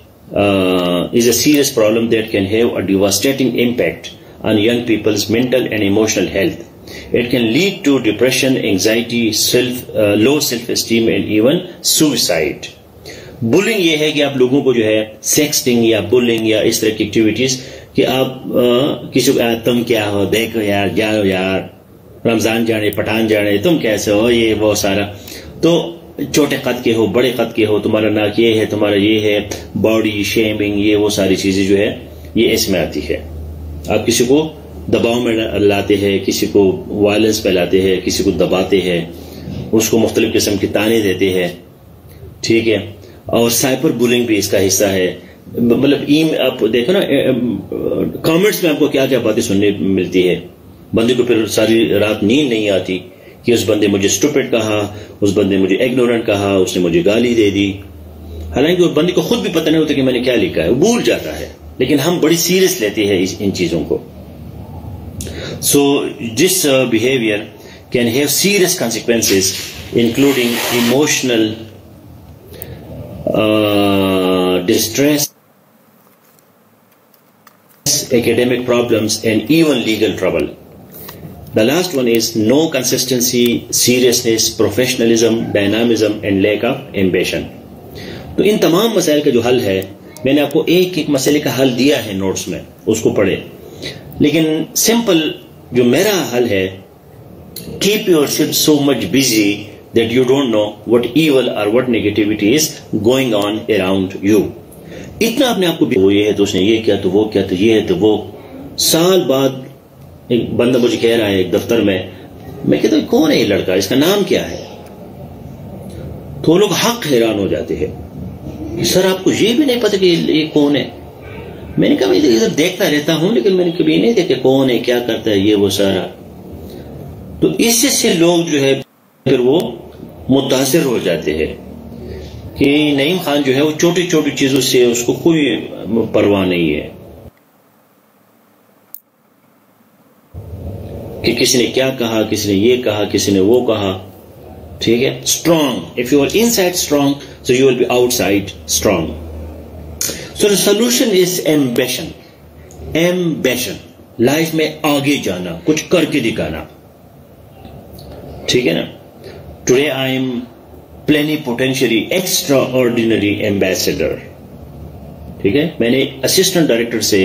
Speaker 1: is a serious problem that can have a devastating impact on young people's mental and emotional health. It can lead to depression, anxiety, low self-esteem and even suicide. Bullying یہ ہے کہ آپ لوگوں کو جو ہے سیکسٹنگ یا billing یا اس طرح کی ایکٹیویٹیز کہ آپ کسی کو تم کیا ہو، دیکھو یار، جاؤ یار، رمضان جانے، پٹھان جانے، تم کیسے ہو، یہ وہ سارا. تو چھوٹے قد کے ہو، بڑے قد کے ہو، تمہارا ناک یہ ہے، تمہارا یہ ہے، باڈی شیمنگ، یہ وہ ساری چیزیں جو ہے یہ اس میں آتی ہے. آپ کسی کو دباؤ میں لاتے ہیں، کسی کو وائلنس پہ لاتے ہیں، کسی کو دباتے ہیں، اس کو مختلف قسم کی تانے دیتے ہیں، ٹھیک ہے. اور سائبر بولنگ بھی اس کا حصہ ہے. مطلب آپ دیکھو نا کامنٹس میں آپ کو کیا کیا باتیں سننے ملتی ہے. بندے کو پھر ساری رات نیند نہیں آتی کہ اس بندے مجھے اسٹوپڈ کہا، اس بندے مجھے ایگنورنٹ کہا، اس نے مجھے گالی دے دی. حالانکہ اس بندے کو خود بھی پتہ نہیں ہوتا کہ میں نے کیا لکھا ہے، وہ بھول جاتا ہے، لیکن ہم بڑی سیریس لیتے ہیں ان چیزوں کو. So this behavior can have serious consequences, including emotional distress, academic problems, and even legal trouble. The last one is no consistency, seriousness, professionalism, dynamism, and lack of ambition. تو ان تمام مسائل کا جو حل ہے، میں نے آپ کو ایک ایک مسئلے کا حل دیا ہے نوٹس میں، اس کو پڑھے. لیکن سمپل جو میرا حل ہے، keep yourself so much busy that you don't know what evil or what negativity is going on around you. اتنا اپنے آپ کو وہ یہ ہے تو اس نے یہ کیا تو وہ کیا تو یہ ہے تو وہ. سال بعد ایک بندہ مجھے کہہ رہا ہے ایک دفتر میں کہتا ہوں کون ہے یہ لڑکا، اس کا نام کیا ہے؟ تو وہ لوگ حق حیران ہو جاتے ہیں کہ سر آپ کو یہ بھی نہیں پتا کہ یہ کون ہے. میں نے کہا میں ادھر دیکھتا رہتا ہوں لیکن میں نے کبھی نہیں دیکھا کون ہے، کیا کرتا ہے، یہ وہ سارا. تو اس سے لوگ جو ہے پھر وہ متاثر ہو جاتے ہیں کہ نعیم خان جو ہے وہ چھوٹی چھوٹی چیزوں سے اس کو کوئی پرواہ نہیں ہے کہ کسی نے کیا کہا، کسی نے یہ کہا، کسی نے وہ کہا. ٹھیک ہے. Strong, if you are inside strong so you will be outside strong. So the solution is ambition. Ambition. Life میں آگے جانا، کچھ کر کے دکھانا. ٹھیک ہے نا. Today I am plenipotentiary extraordinary ambassador. ٹھیک ہے. میں نے اسسٹنٹ ڈائریکٹر سے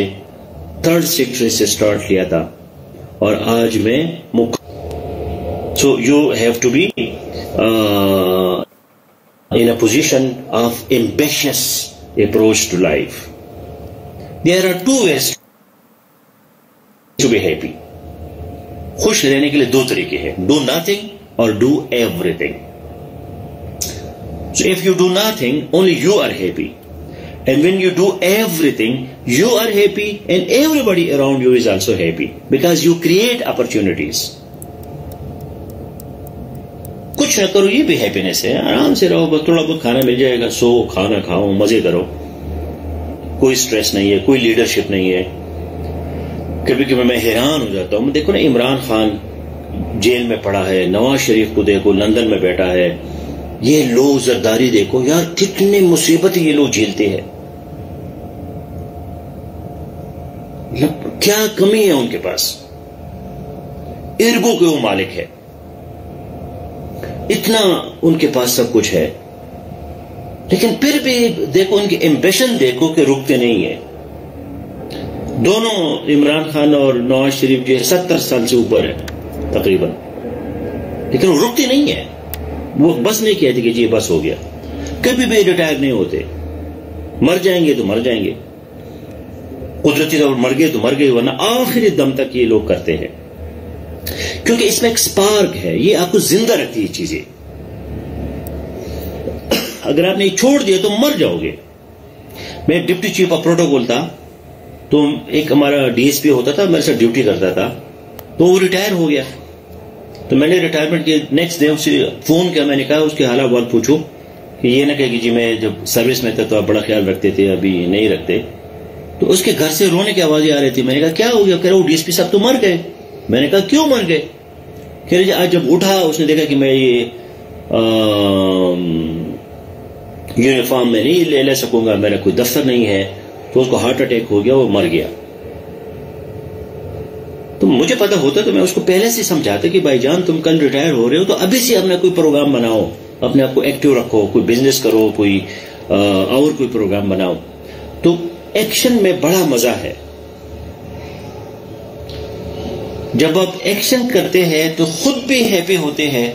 Speaker 1: 3rd سیکٹری سے اسٹارٹ کیا تھا اور آج میں So you have to be in a position of ambitious approach to life. There are 2 ways to be happy. خوش رہنے کے لیے 2 طریقے ہیں، do nothing or do everything. So if you do nothing, only you are happy. And when you do everything, you are happy and everybody around you is also happy because you create opportunities. کچھ نہ کرو یہ بھی happiness ہے. آرام سے رہو، بس تھوڑا بہت کھانا مل جائے گا، سو کھانا کھاؤ، مزے کرو، کوئی سٹریس نہیں ہے، کوئی لیڈرشپ نہیں ہے. کبھی کبھی میں حیران ہو جاتا ہوں. دیکھو نا عمران خان جیل میں پڑا ہے، نواز شریف کو دیکھو لندن میں بیٹھا ہے، یہ لوگ زرداری دیکھو یار، کتنی مصیبتیں یہ لوگ جھیلتے ہیں. کیا کمی ہے ان کے پاس؟ اربوں کے وہ مالک ہے، اتنا ان کے پاس سب کچھ ہے، لیکن پھر بھی دیکھو ان کی ایمبیشن دیکھو کہ رکتے نہیں ہیں. دونوں عمران خان اور نواز شریف جو ہے 70 سال سے اوپر ہے تقریباً، لیکن وہ رکتے نہیں ہیں. وہ بس نہیں کہتے کہ جی بس ہو گیا. کبھی بھی ریٹائر نہیں ہوتے. مر جائیں گے تو مر جائیں گے، قدرتی طور پر مر گئے تو مر گئے، ورنہ آخری دم تک یہ لوگ کرتے ہیں. کیونکہ اس میں ایک سپارک ہے، یہ آپ کو زندہ رکھتی ہے چیزیں. اگر آپ نے چھوڑ دیا تو مر جاؤ گے. میں ڈپٹی چیف آف پروٹوکول تھا، تو ایک ہمارا ڈی ایس پی ہوتا تھا، میرے ساتھ ڈیوٹی کرتا تھا، تو وہ ریٹائر ہو گیا. تو میں نے ریٹائرمنٹ کے نیکسٹ ڈے اسے فون کیا. میں نے کہا اس کے حالات بات پوچھو کہ یہ نہ کہ جی میں جب سروس میں تھا تو آپ بڑا خیال رکھتے تھے، ابھی نہیں رکھتے. تو اس کے گھر سے رونے کی آوازیں آ رہی تھی. میں نے کہا کیا ہو گیا؟ کہہ رہا وہ ڈی ایس پی صاحب تو مر گئے. میں نے کہا کیوں مر گئے؟ کہہ رہے آج جب اٹھا اس نے دیکھا کہ میں یہ یونیفارم میں نہیں لے سکوں گا, میرا کوئی دفتر نہیں ہے, تو اس کو ہارٹ اٹیک ہو گیا, وہ مر گیا. تو مجھے پتا ہوتا تو میں اس کو پہلے سے سمجھاتا کہ بھائی جان تم کل ریٹائر ہو رہے ہو تو ابھی سے اپنا کوئی پروگرام بناؤ, اپنے آپ کو ایکٹیو رکھو, کوئی بزنس کرو, کوئی اور کوئی پروگرام بناؤ. تو ایکشن میں بڑا مزہ ہے. جب آپ ایکشن کرتے ہیں تو خود بھی ہیپی ہوتے ہیں,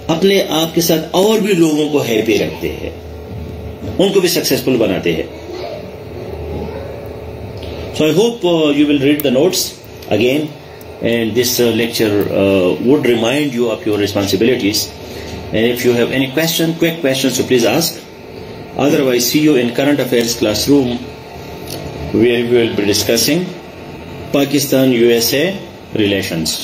Speaker 1: اپنے آپ کے ساتھ اور بھی لوگوں کو ہیپی رکھتے ہیں, ان کو بھی سکسیسفل بناتے ہیں. So I hope you will read the notes again, and this lecture would remind you of your responsibilities. And if you have any question, quick questions, so please ask. Otherwise, see you in current affairs classroom, where we will be discussing Pakistan-USA relations.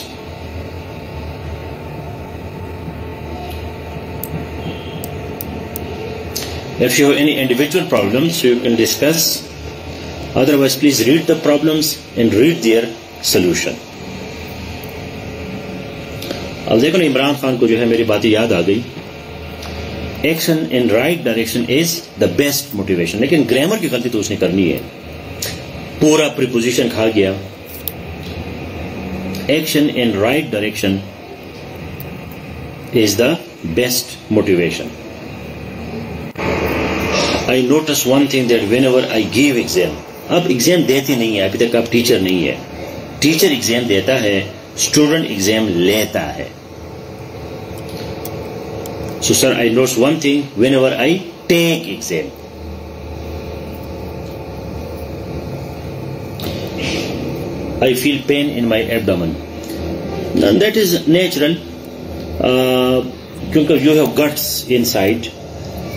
Speaker 1: If you have any individual problems, you can discuss. Otherwise, please read the problems and read their solution. اب دیکھو نا, عمران خان کو جو ہے میری باتیں یاد آ گئی. Action in right direction is the best motivation. لیکن گرامر کی غلطی تو اس نے کرنی ہے, پورا پریپوزیشن کھا گیا. Action in right direction is the best motivation. I notice one thing that whenever I give exam, اب ایگزام دیتے نہیں ہے, ابھی تک آپ ٹیچر نہیں ہے. ٹیچر ایگزام دیتا ہے, اسٹوڈنٹ ایگزام لیتا ہے. So sir, I notice one thing whenever I take exam. I feel pain in my abdomen. Now, that is natural. Because you have guts inside,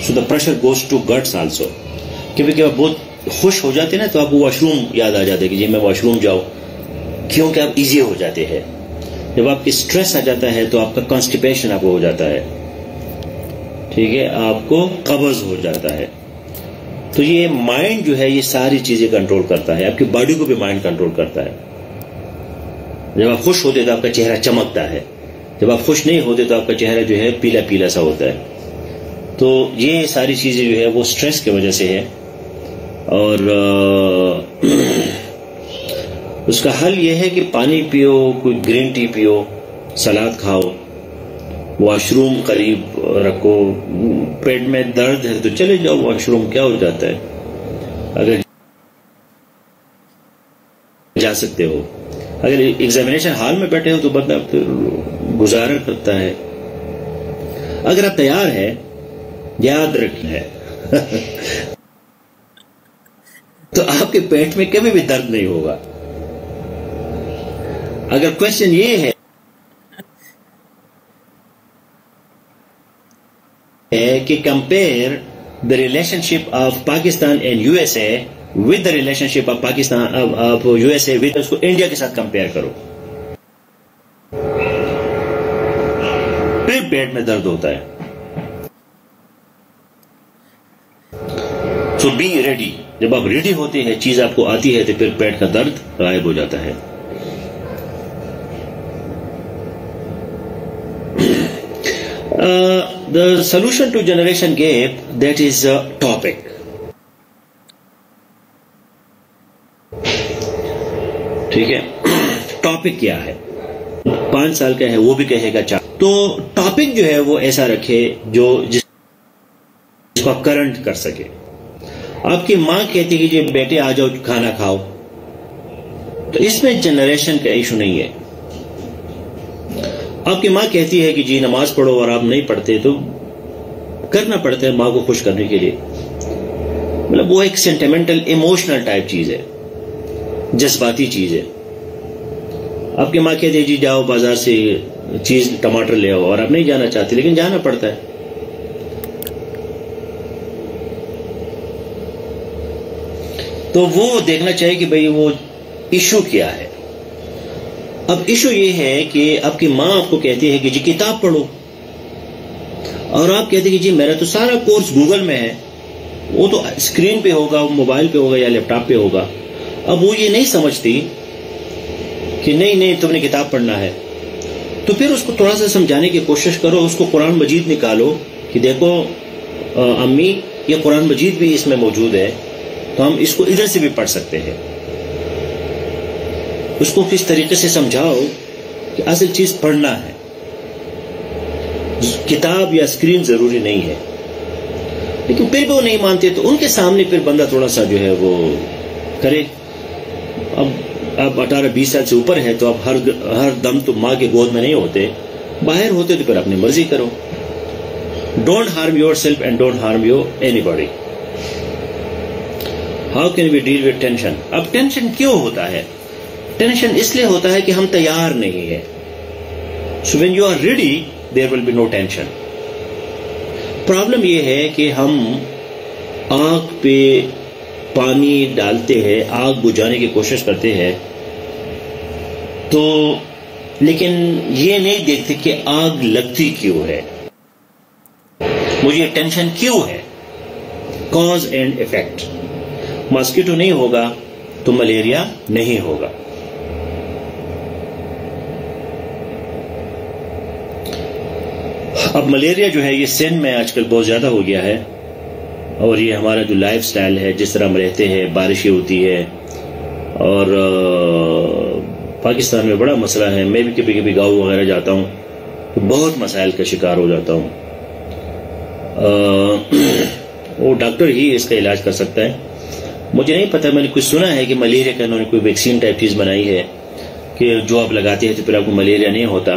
Speaker 1: so the pressure goes to guts also. کیونکہ آپ بہت خوش ہو جاتے ہیں نا تو آپ کو واش روم یاد آ جاتا ہے کہ جی میں واش روم جاؤ, کیونکہ آپ ایزی ہو جاتے ہیں. جب آپ کی اسٹریس آ جاتا ہے تو آپ کا کانسٹیپیشن آپ کو ہو جاتا ہے, ٹھیک ہے, آپ کو قبض ہو جاتا ہے. تو یہ مائنڈ جو ہے یہ ساری چیزیں کنٹرول کرتا ہے, آپ کی باڈی کو بھی مائنڈ کنٹرول کرتا ہے. جب آپ خوش ہوتے تو آپ کا چہرہ چمکتا ہے, جب آپ خوش نہیں ہوتے تو آپ کا چہرہ جو ہے پیلا پیلا سا ہوتا ہے. تو یہ ساری چیزیں جو ہے وہ سٹریس کی وجہ سے ہے. اور اس کا حل یہ ہے کہ پانی پیو, کوئی گرین ٹی پیو, سلاد کھاؤ, واش روم قریب رکھو. پیٹ میں درد ہے تو چلے جاؤ واش روم, کیا ہو جاتا ہے اگر جا سکتے ہو. اگر ایگزامینیشن ہال میں بیٹھے ہو تو بندہ گزارا کرتا ہے. اگر آپ تیار ہے, یاد رکھنا ہے تو آپ کے پیٹ میں کبھی بھی درد نہیں ہوگا. اگر کوشچن یہ ہے کہ compare the relationship of Pakistan and U S A with the relationship of Pakistan of U S A with, اس کو انڈیا کے ساتھ کمپیئر کرو, پھر پیٹ میں درد ہوتا ہے. سو بی ریڈی. جب آپ ریڈی ہوتے ہیں, چیز آپ کو آتی ہے, تو پھر پیٹ کا درد غائب ہو جاتا ہے. The solution to generation gap, that is a topic. ٹھیک ہے, ٹاپک کیا ہے, 5 سال کا ہے وہ بھی کہے گا 4. تو ٹاپک جو ہے وہ ایسا رکھے جو جس کو آپ کرنٹ کر سکے. آپ کی ماں کہتی ہے کہ جی بیٹے آ جاؤ کھانا کھاؤ, تو اس میں جنریشن کا ایشو نہیں ہے. آپ کی ماں کہتی ہے کہ جی نماز پڑھو اور آپ نہیں پڑھتے, تو کرنا پڑتا ہے ماں کو خوش کرنے کے لیے. مطلب وہ ایک سینٹیمنٹل ایموشنل ٹائپ چیز ہے, جذباتی چیز ہے. آپ کی ماں کہتی ہے جی جاؤ بازار سے چیز ٹماٹر لے آؤ, اور آپ نہیں جانا چاہتے لیکن جانا پڑتا ہے. تو وہ دیکھنا چاہیے کہ بھئی وہ ایشو کیا ہے. اب ایشو یہ ہے کہ آپ کی ماں آپ کو کہتی ہے کہ جی کتاب پڑھو, اور آپ کہتے ہیں کہ جی میرا تو سارا کورس گوگل میں ہے, وہ تو اسکرین پہ ہوگا, موبائل پہ ہوگا یا لیپ ٹاپ پہ ہوگا. اب وہ یہ نہیں سمجھتی کہ نہیں تم نے کتاب پڑھنا ہے, تو پھر اس کو تھوڑا سا سمجھانے کی کوشش کرو، اس کو قرآن مجید نکالو کہ دیکھو امی یہ قرآن مجید بھی اس میں موجود ہے، تو ہم اس کو ادھر سے بھی پڑھ سکتے ہیں. اس کو کس طریقے سے سمجھاؤ کہ اصل چیز پڑھنا ہے، کتاب یا اسکرین ضروری نہیں ہے. لیکن پھر بھی وہ نہیں مانتے تو ان کے سامنے پھر بندہ تھوڑا سا جو ہے وہ کرے. اب 18-20 سال سے اوپر ہے تو اب ہر دم تو ماں کے گود میں نہیں ہوتے، باہر ہوتے تو پھر اپنی مرضی کرو. Don't harm yourself and don't harm your anybody. How can we deal with tension? اب ٹینشن کیوں ہوتا ہے؟ ٹینشن اس لیے ہوتا ہے کہ ہم تیار نہیں ہیں. So when you are ready there will be no tension. Problem یہ ہے کہ ہم آگ پہ پانی ڈالتے ہیں، آگ بجھانے کی کوشش کرتے ہیں، تو لیکن یہ نہیں دیکھتے کہ آگ لگتی کیوں ہے، مجھے ٹینشن کیوں ہے. Cause and effect. ماسکیٹو نہیں ہوگا تو ملیریا نہیں ہوگا. اب ملیریا جو ہے یہ سندھ میں آج کل بہت زیادہ ہو گیا ہے، اور یہ ہمارا جو لائف سٹائل ہے، جس طرح ہم رہتے ہیں، بارشیں ہوتی ہے، اور پاکستان میں بڑا مسئلہ ہے. میں بھی کبھی کبھی گاؤں وغیرہ جاتا ہوں تو بہت مسائل کا شکار ہو جاتا ہوں. وہ ڈاکٹر ہی اس کا علاج کر سکتا ہے. مجھے نہیں پتا، میں نے کچھ سنا ہے کہ ملیریا کا انہوں نے کوئی ویکسین ٹائپ چیز بنائی ہے کہ جو آپ لگاتے ہیں تو پھر آپ کو ملیریا نہیں ہوتا.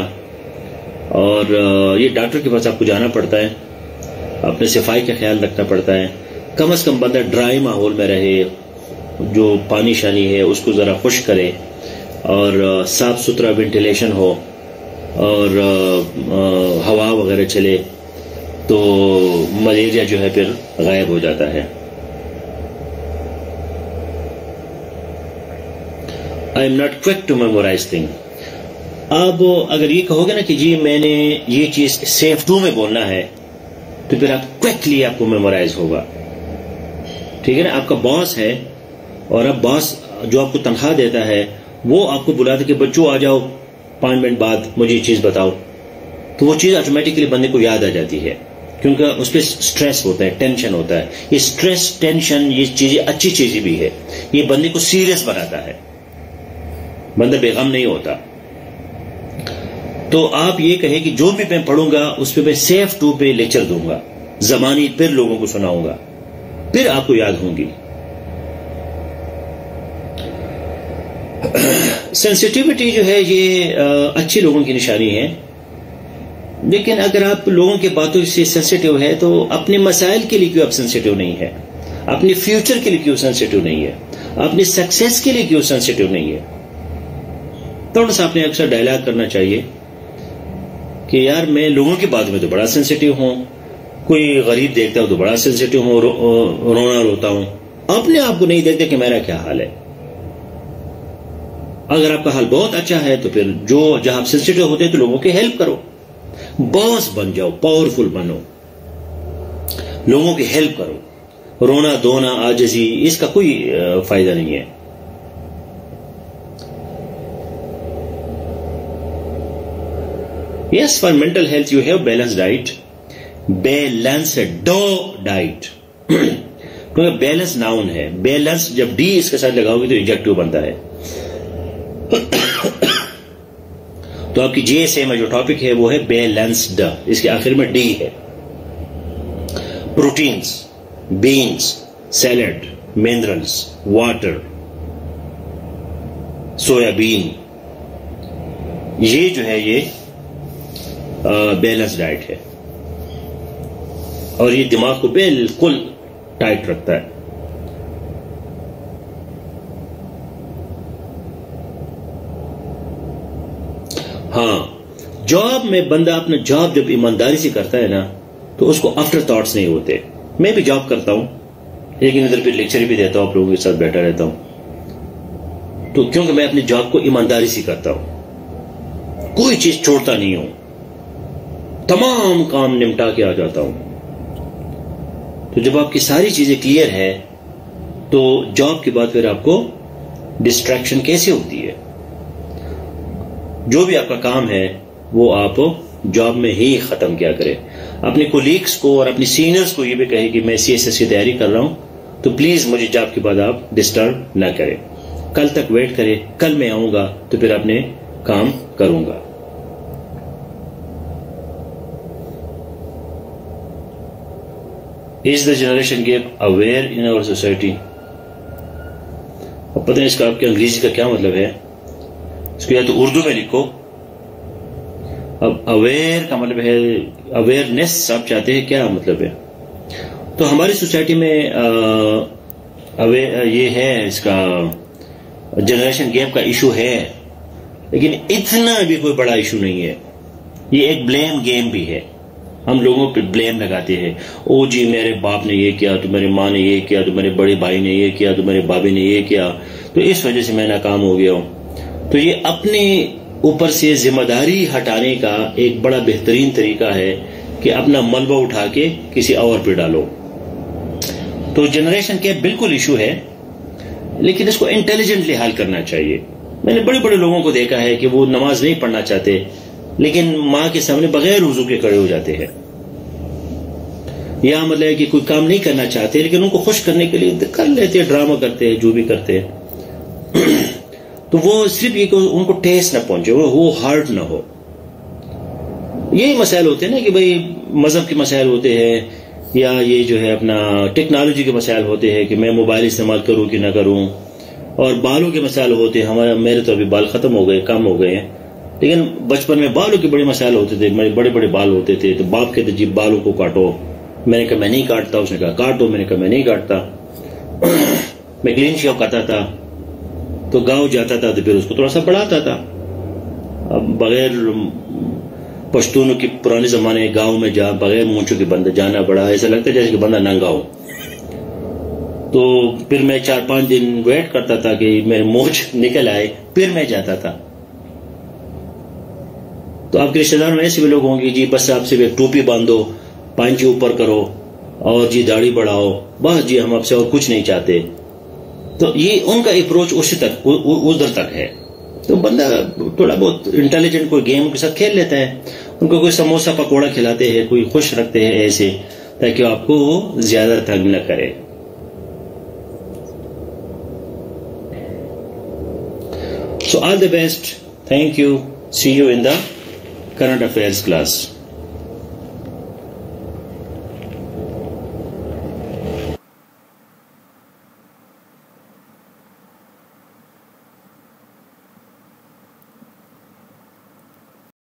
Speaker 1: اور یہ ڈاکٹر کے پاس آپ کو جانا پڑتا ہے، اپنے صفائی کا خیال رکھنا پڑتا ہے. کم از کم بندہ ڈرائی ماحول میں رہے، جو پانی شانی ہے اس کو ذرا خشک کرے، اور صاف ستھرا وینٹیلیشن ہو، اور ہوا وغیرہ چلے، تو ملیریا جو ہے پھر غائب ہو جاتا ہے. I am not quick to memorize thing. اب اگر یہ کہو گے نا کہ جی میں نے یہ چیز سیف 2 میں بولنا ہے، تو پھر آپ کوئکلی آپ کو میمورائز ہوگا. ٹھیک ہے نا؟ آپ کا باس ہے، اور اب باس جو آپ کو تنخواہ دیتا ہے وہ آپ کو بلاتا کہ بچوں آ جاؤ 5 منٹ بعد مجھے یہ چیز بتاؤ، تو وہ چیز آٹومیٹکلی بندے کو یاد آ جاتی ہے، کیونکہ اس پہ سٹریس ہوتا ہے، ٹینشن ہوتا ہے. یہ سٹریس، ٹینشن، یہ چیزیں اچھی چیزیں بھی ہے، یہ بندے کو سیریس بناتا ہے، بندہ بے غم نہیں ہوتا. تو آپ یہ کہیں کہ جو بھی میں پڑھوں گا اس پہ میں سیف 2 پہ لیکچر دوں گا، زبانی پھر لوگوں کو سناؤں گا، پھر آپ کو یاد ہوں گی. سینسٹیوٹی جو ہے یہ اچھے لوگوں کی نشانی ہے، لیکن اگر آپ لوگوں کے باتوں سے سینسٹیو ہے تو اپنے مسائل کے لیے کیوں آپ سینسٹیو نہیں ہے؟ اپنے فیوچر کے لیے کیوں سینسٹیو نہیں ہے؟ اپنی سکسیس کے لیے کیوں سینسٹیو نہیں ہے؟ تھوڑا سا آپ نے اکثر ڈائلاگ کرنا چاہیے کہ یار میں لوگوں کی باتوں میں تو بڑا سینسٹیو ہوں، کوئی غریب دیکھتا ہوں تو بڑا سینسٹیو ہوں، رونا روتا ہوں، اپنے آپ کو نہیں دیکھتے کہ میرا کیا حال ہے. اگر آپ کا حال بہت اچھا ہے تو پھر جہاں آپ سینسٹیو ہوتے ہیں تو لوگوں کی ہیلپ کرو، باس بن جاؤ، پاورفل بنو، لوگوں کی ہیلپ کرو. رونا دھونا عاجزی اس کا کوئی فائدہ نہیں ہے. Yes, for mental health you have balanced diet. Balanced diet. کیونکہ بیلنس ناؤن ہے، بیلنس جب ڈی اس کے ساتھ لگاؤ گے تو ایڈجیکٹو بنتا ہے. تو آپ کی جی ایس اے میں جو ٹاپک ہے وہ ہے بیلنسڈ، اس کے آخر میں ڈی ہے. Proteins, beans, salad, minerals, water, soya bean, یہ جو ہے یہ بیلنس ڈائٹ ہے، اور یہ دماغ کو بالکل ٹائٹ رکھتا ہے. ہاں، جاب میں بندہ اپنا جاب جب ایمانداری سے کرتا ہے نا تو اس کو آفٹر تھاٹس نہیں ہوتے. میں بھی جاب کرتا ہوں، لیکن ادھر پہ لیکچر بھی دیتا ہوں، آپ لوگوں کے ساتھ بیٹھا رہتا ہوں، تو کیونکہ میں اپنے جاب کو ایمانداری سے کرتا ہوں، کوئی چیز چھوڑتا نہیں ہوں، تمام کام نمٹا کے آ جاتا ہوں. تو جب آپ کی ساری چیزیں کلیئر ہے تو جاب کے بعد پھر آپ کو ڈسٹریکشن کیسے ہوتی ہے؟ جو بھی آپ کا کام ہے وہ آپ جاب میں ہی ختم کیا کرے. اپنے کولیگس کو اور اپنی سینئرز کو یہ بھی کہے کہ میں CSS کی تیاری کر رہا ہوں تو پلیز مجھے جاب کے بعد آپ ڈسٹرب نہ کریں. کل تک ویٹ کرے, کل میں آؤں گا تو پھر اپنے کام کروں گا. Is the generation gap aware in our society؟ اب پتہ نہیں اس کا آپ کے انگریزی کا کیا مطلب ہے, اس کو یا تو اردو میں لکھو. اب اویئر کا مطلب ہے اویئرنیس, آپ چاہتے ہیں کیا مطلب ہے؟ تو ہماری سوسائٹی میں یہ ہے, اس کا جنریشن گیپ کا ایشو ہے, لیکن اتنا بھی کوئی بڑا ایشو نہیں ہے. یہ ایک بلیم گیم بھی ہے. ہم لوگوں پہ بلیم لگاتے ہیں, او جی میرے باپ نے یہ کیا, تو میرے ماں نے یہ کیا, تو میرے بڑے بھائی نے یہ کیا, تو میرے بابی نے یہ کیا, تو اس وجہ سے میں ناکام ہو گیا ہوں. تو یہ اپنے اوپر سے ذمہ داری ہٹانے کا ایک بڑا بہترین طریقہ ہے کہ اپنا ملبہ اٹھا کے کسی اور پہ ڈالو. تو جنریشن کے بالکل ایشو ہے, لیکن اس کو انٹیلیجنٹلی حل کرنا چاہیے. میں نے بڑے بڑے لوگوں کو دیکھا ہے کہ وہ نماز نہیں پڑھنا چاہتے, لیکن ماں کے سامنے بغیر وضو کے کھڑے ہو جاتے ہیں. یا مطلب ہے کہ کوئی کام نہیں کرنا چاہتے, لیکن ان کو خوش کرنے کے لیے کر لیتے ہیں, ڈرامہ کرتے ہیں, جو بھی کرتے ہیں. تو وہ صرف یہ کہ ان کو ٹیس نہ پہنچے, وہ ہارٹ نہ ہو. یہی مسائل ہوتے ہیں نا کہ بھئی مذہب کے مسائل ہوتے ہیں, یا یہ جو ہے اپنا ٹیکنالوجی کے مسائل ہوتے ہیں کہ میں موبائل استعمال کروں کہ نہ کروں, اور بالوں کے مسائل ہوتے ہیں. میرے تو ابھی بال ختم ہو گئے, کم ہو گئے ہیں, لیکن بچپن میں بالوں کے بڑے مسائل ہوتے تھے. میرے بڑے بڑے بال ہوتے تھے, تو باپ کہتے جی بالوں کو کاٹو. میں نے کہا میں نہیں کاٹتا. اس نے کہا کاٹ دو. میں نے کہا میں نہیں کاٹتا. میں کلین شیو کرتا تھا, تو گاؤں جاتا تھا تو پھر اس کو تھوڑا سا بڑھاتا تھا. اب بغیر پشتونوں کی پرانے زمانے گاؤں میں بغیر مونچھوں کے بندہ جانا بڑا ایسا لگتا ہے جیسے کہ بندہ ننگا ہو. تو پھر میں 4-5 دن ویٹ کرتا تھا کہ میرے مونچھ نکل آئے, پھر میں جاتا تھا. تو آپ کے رشتے دار میں ایسے بھی لوگ ہوں گے جی بس آپ سے ایک ٹوپی باندھو, پائنچی اوپر کرو, اور جی داڑھی بڑھاؤ, بس جی ہم آپ سے اور کچھ نہیں چاہتے. تو یہ ان کا اپروچ اسی تک ادھر تک ہے. تو بندہ تھوڑا بہت انٹیلیجنٹ کوئی گیم کے ساتھ کھیل لیتا ہے. ان کو کوئی سموسہ پکوڑا کھلاتے ہیں, کوئی خوش رکھتے ہیں ایسے, تاکہ آپ کو زیادہ تنگ نہ کرے. So all the best. Thank you. See you in the current affairs class.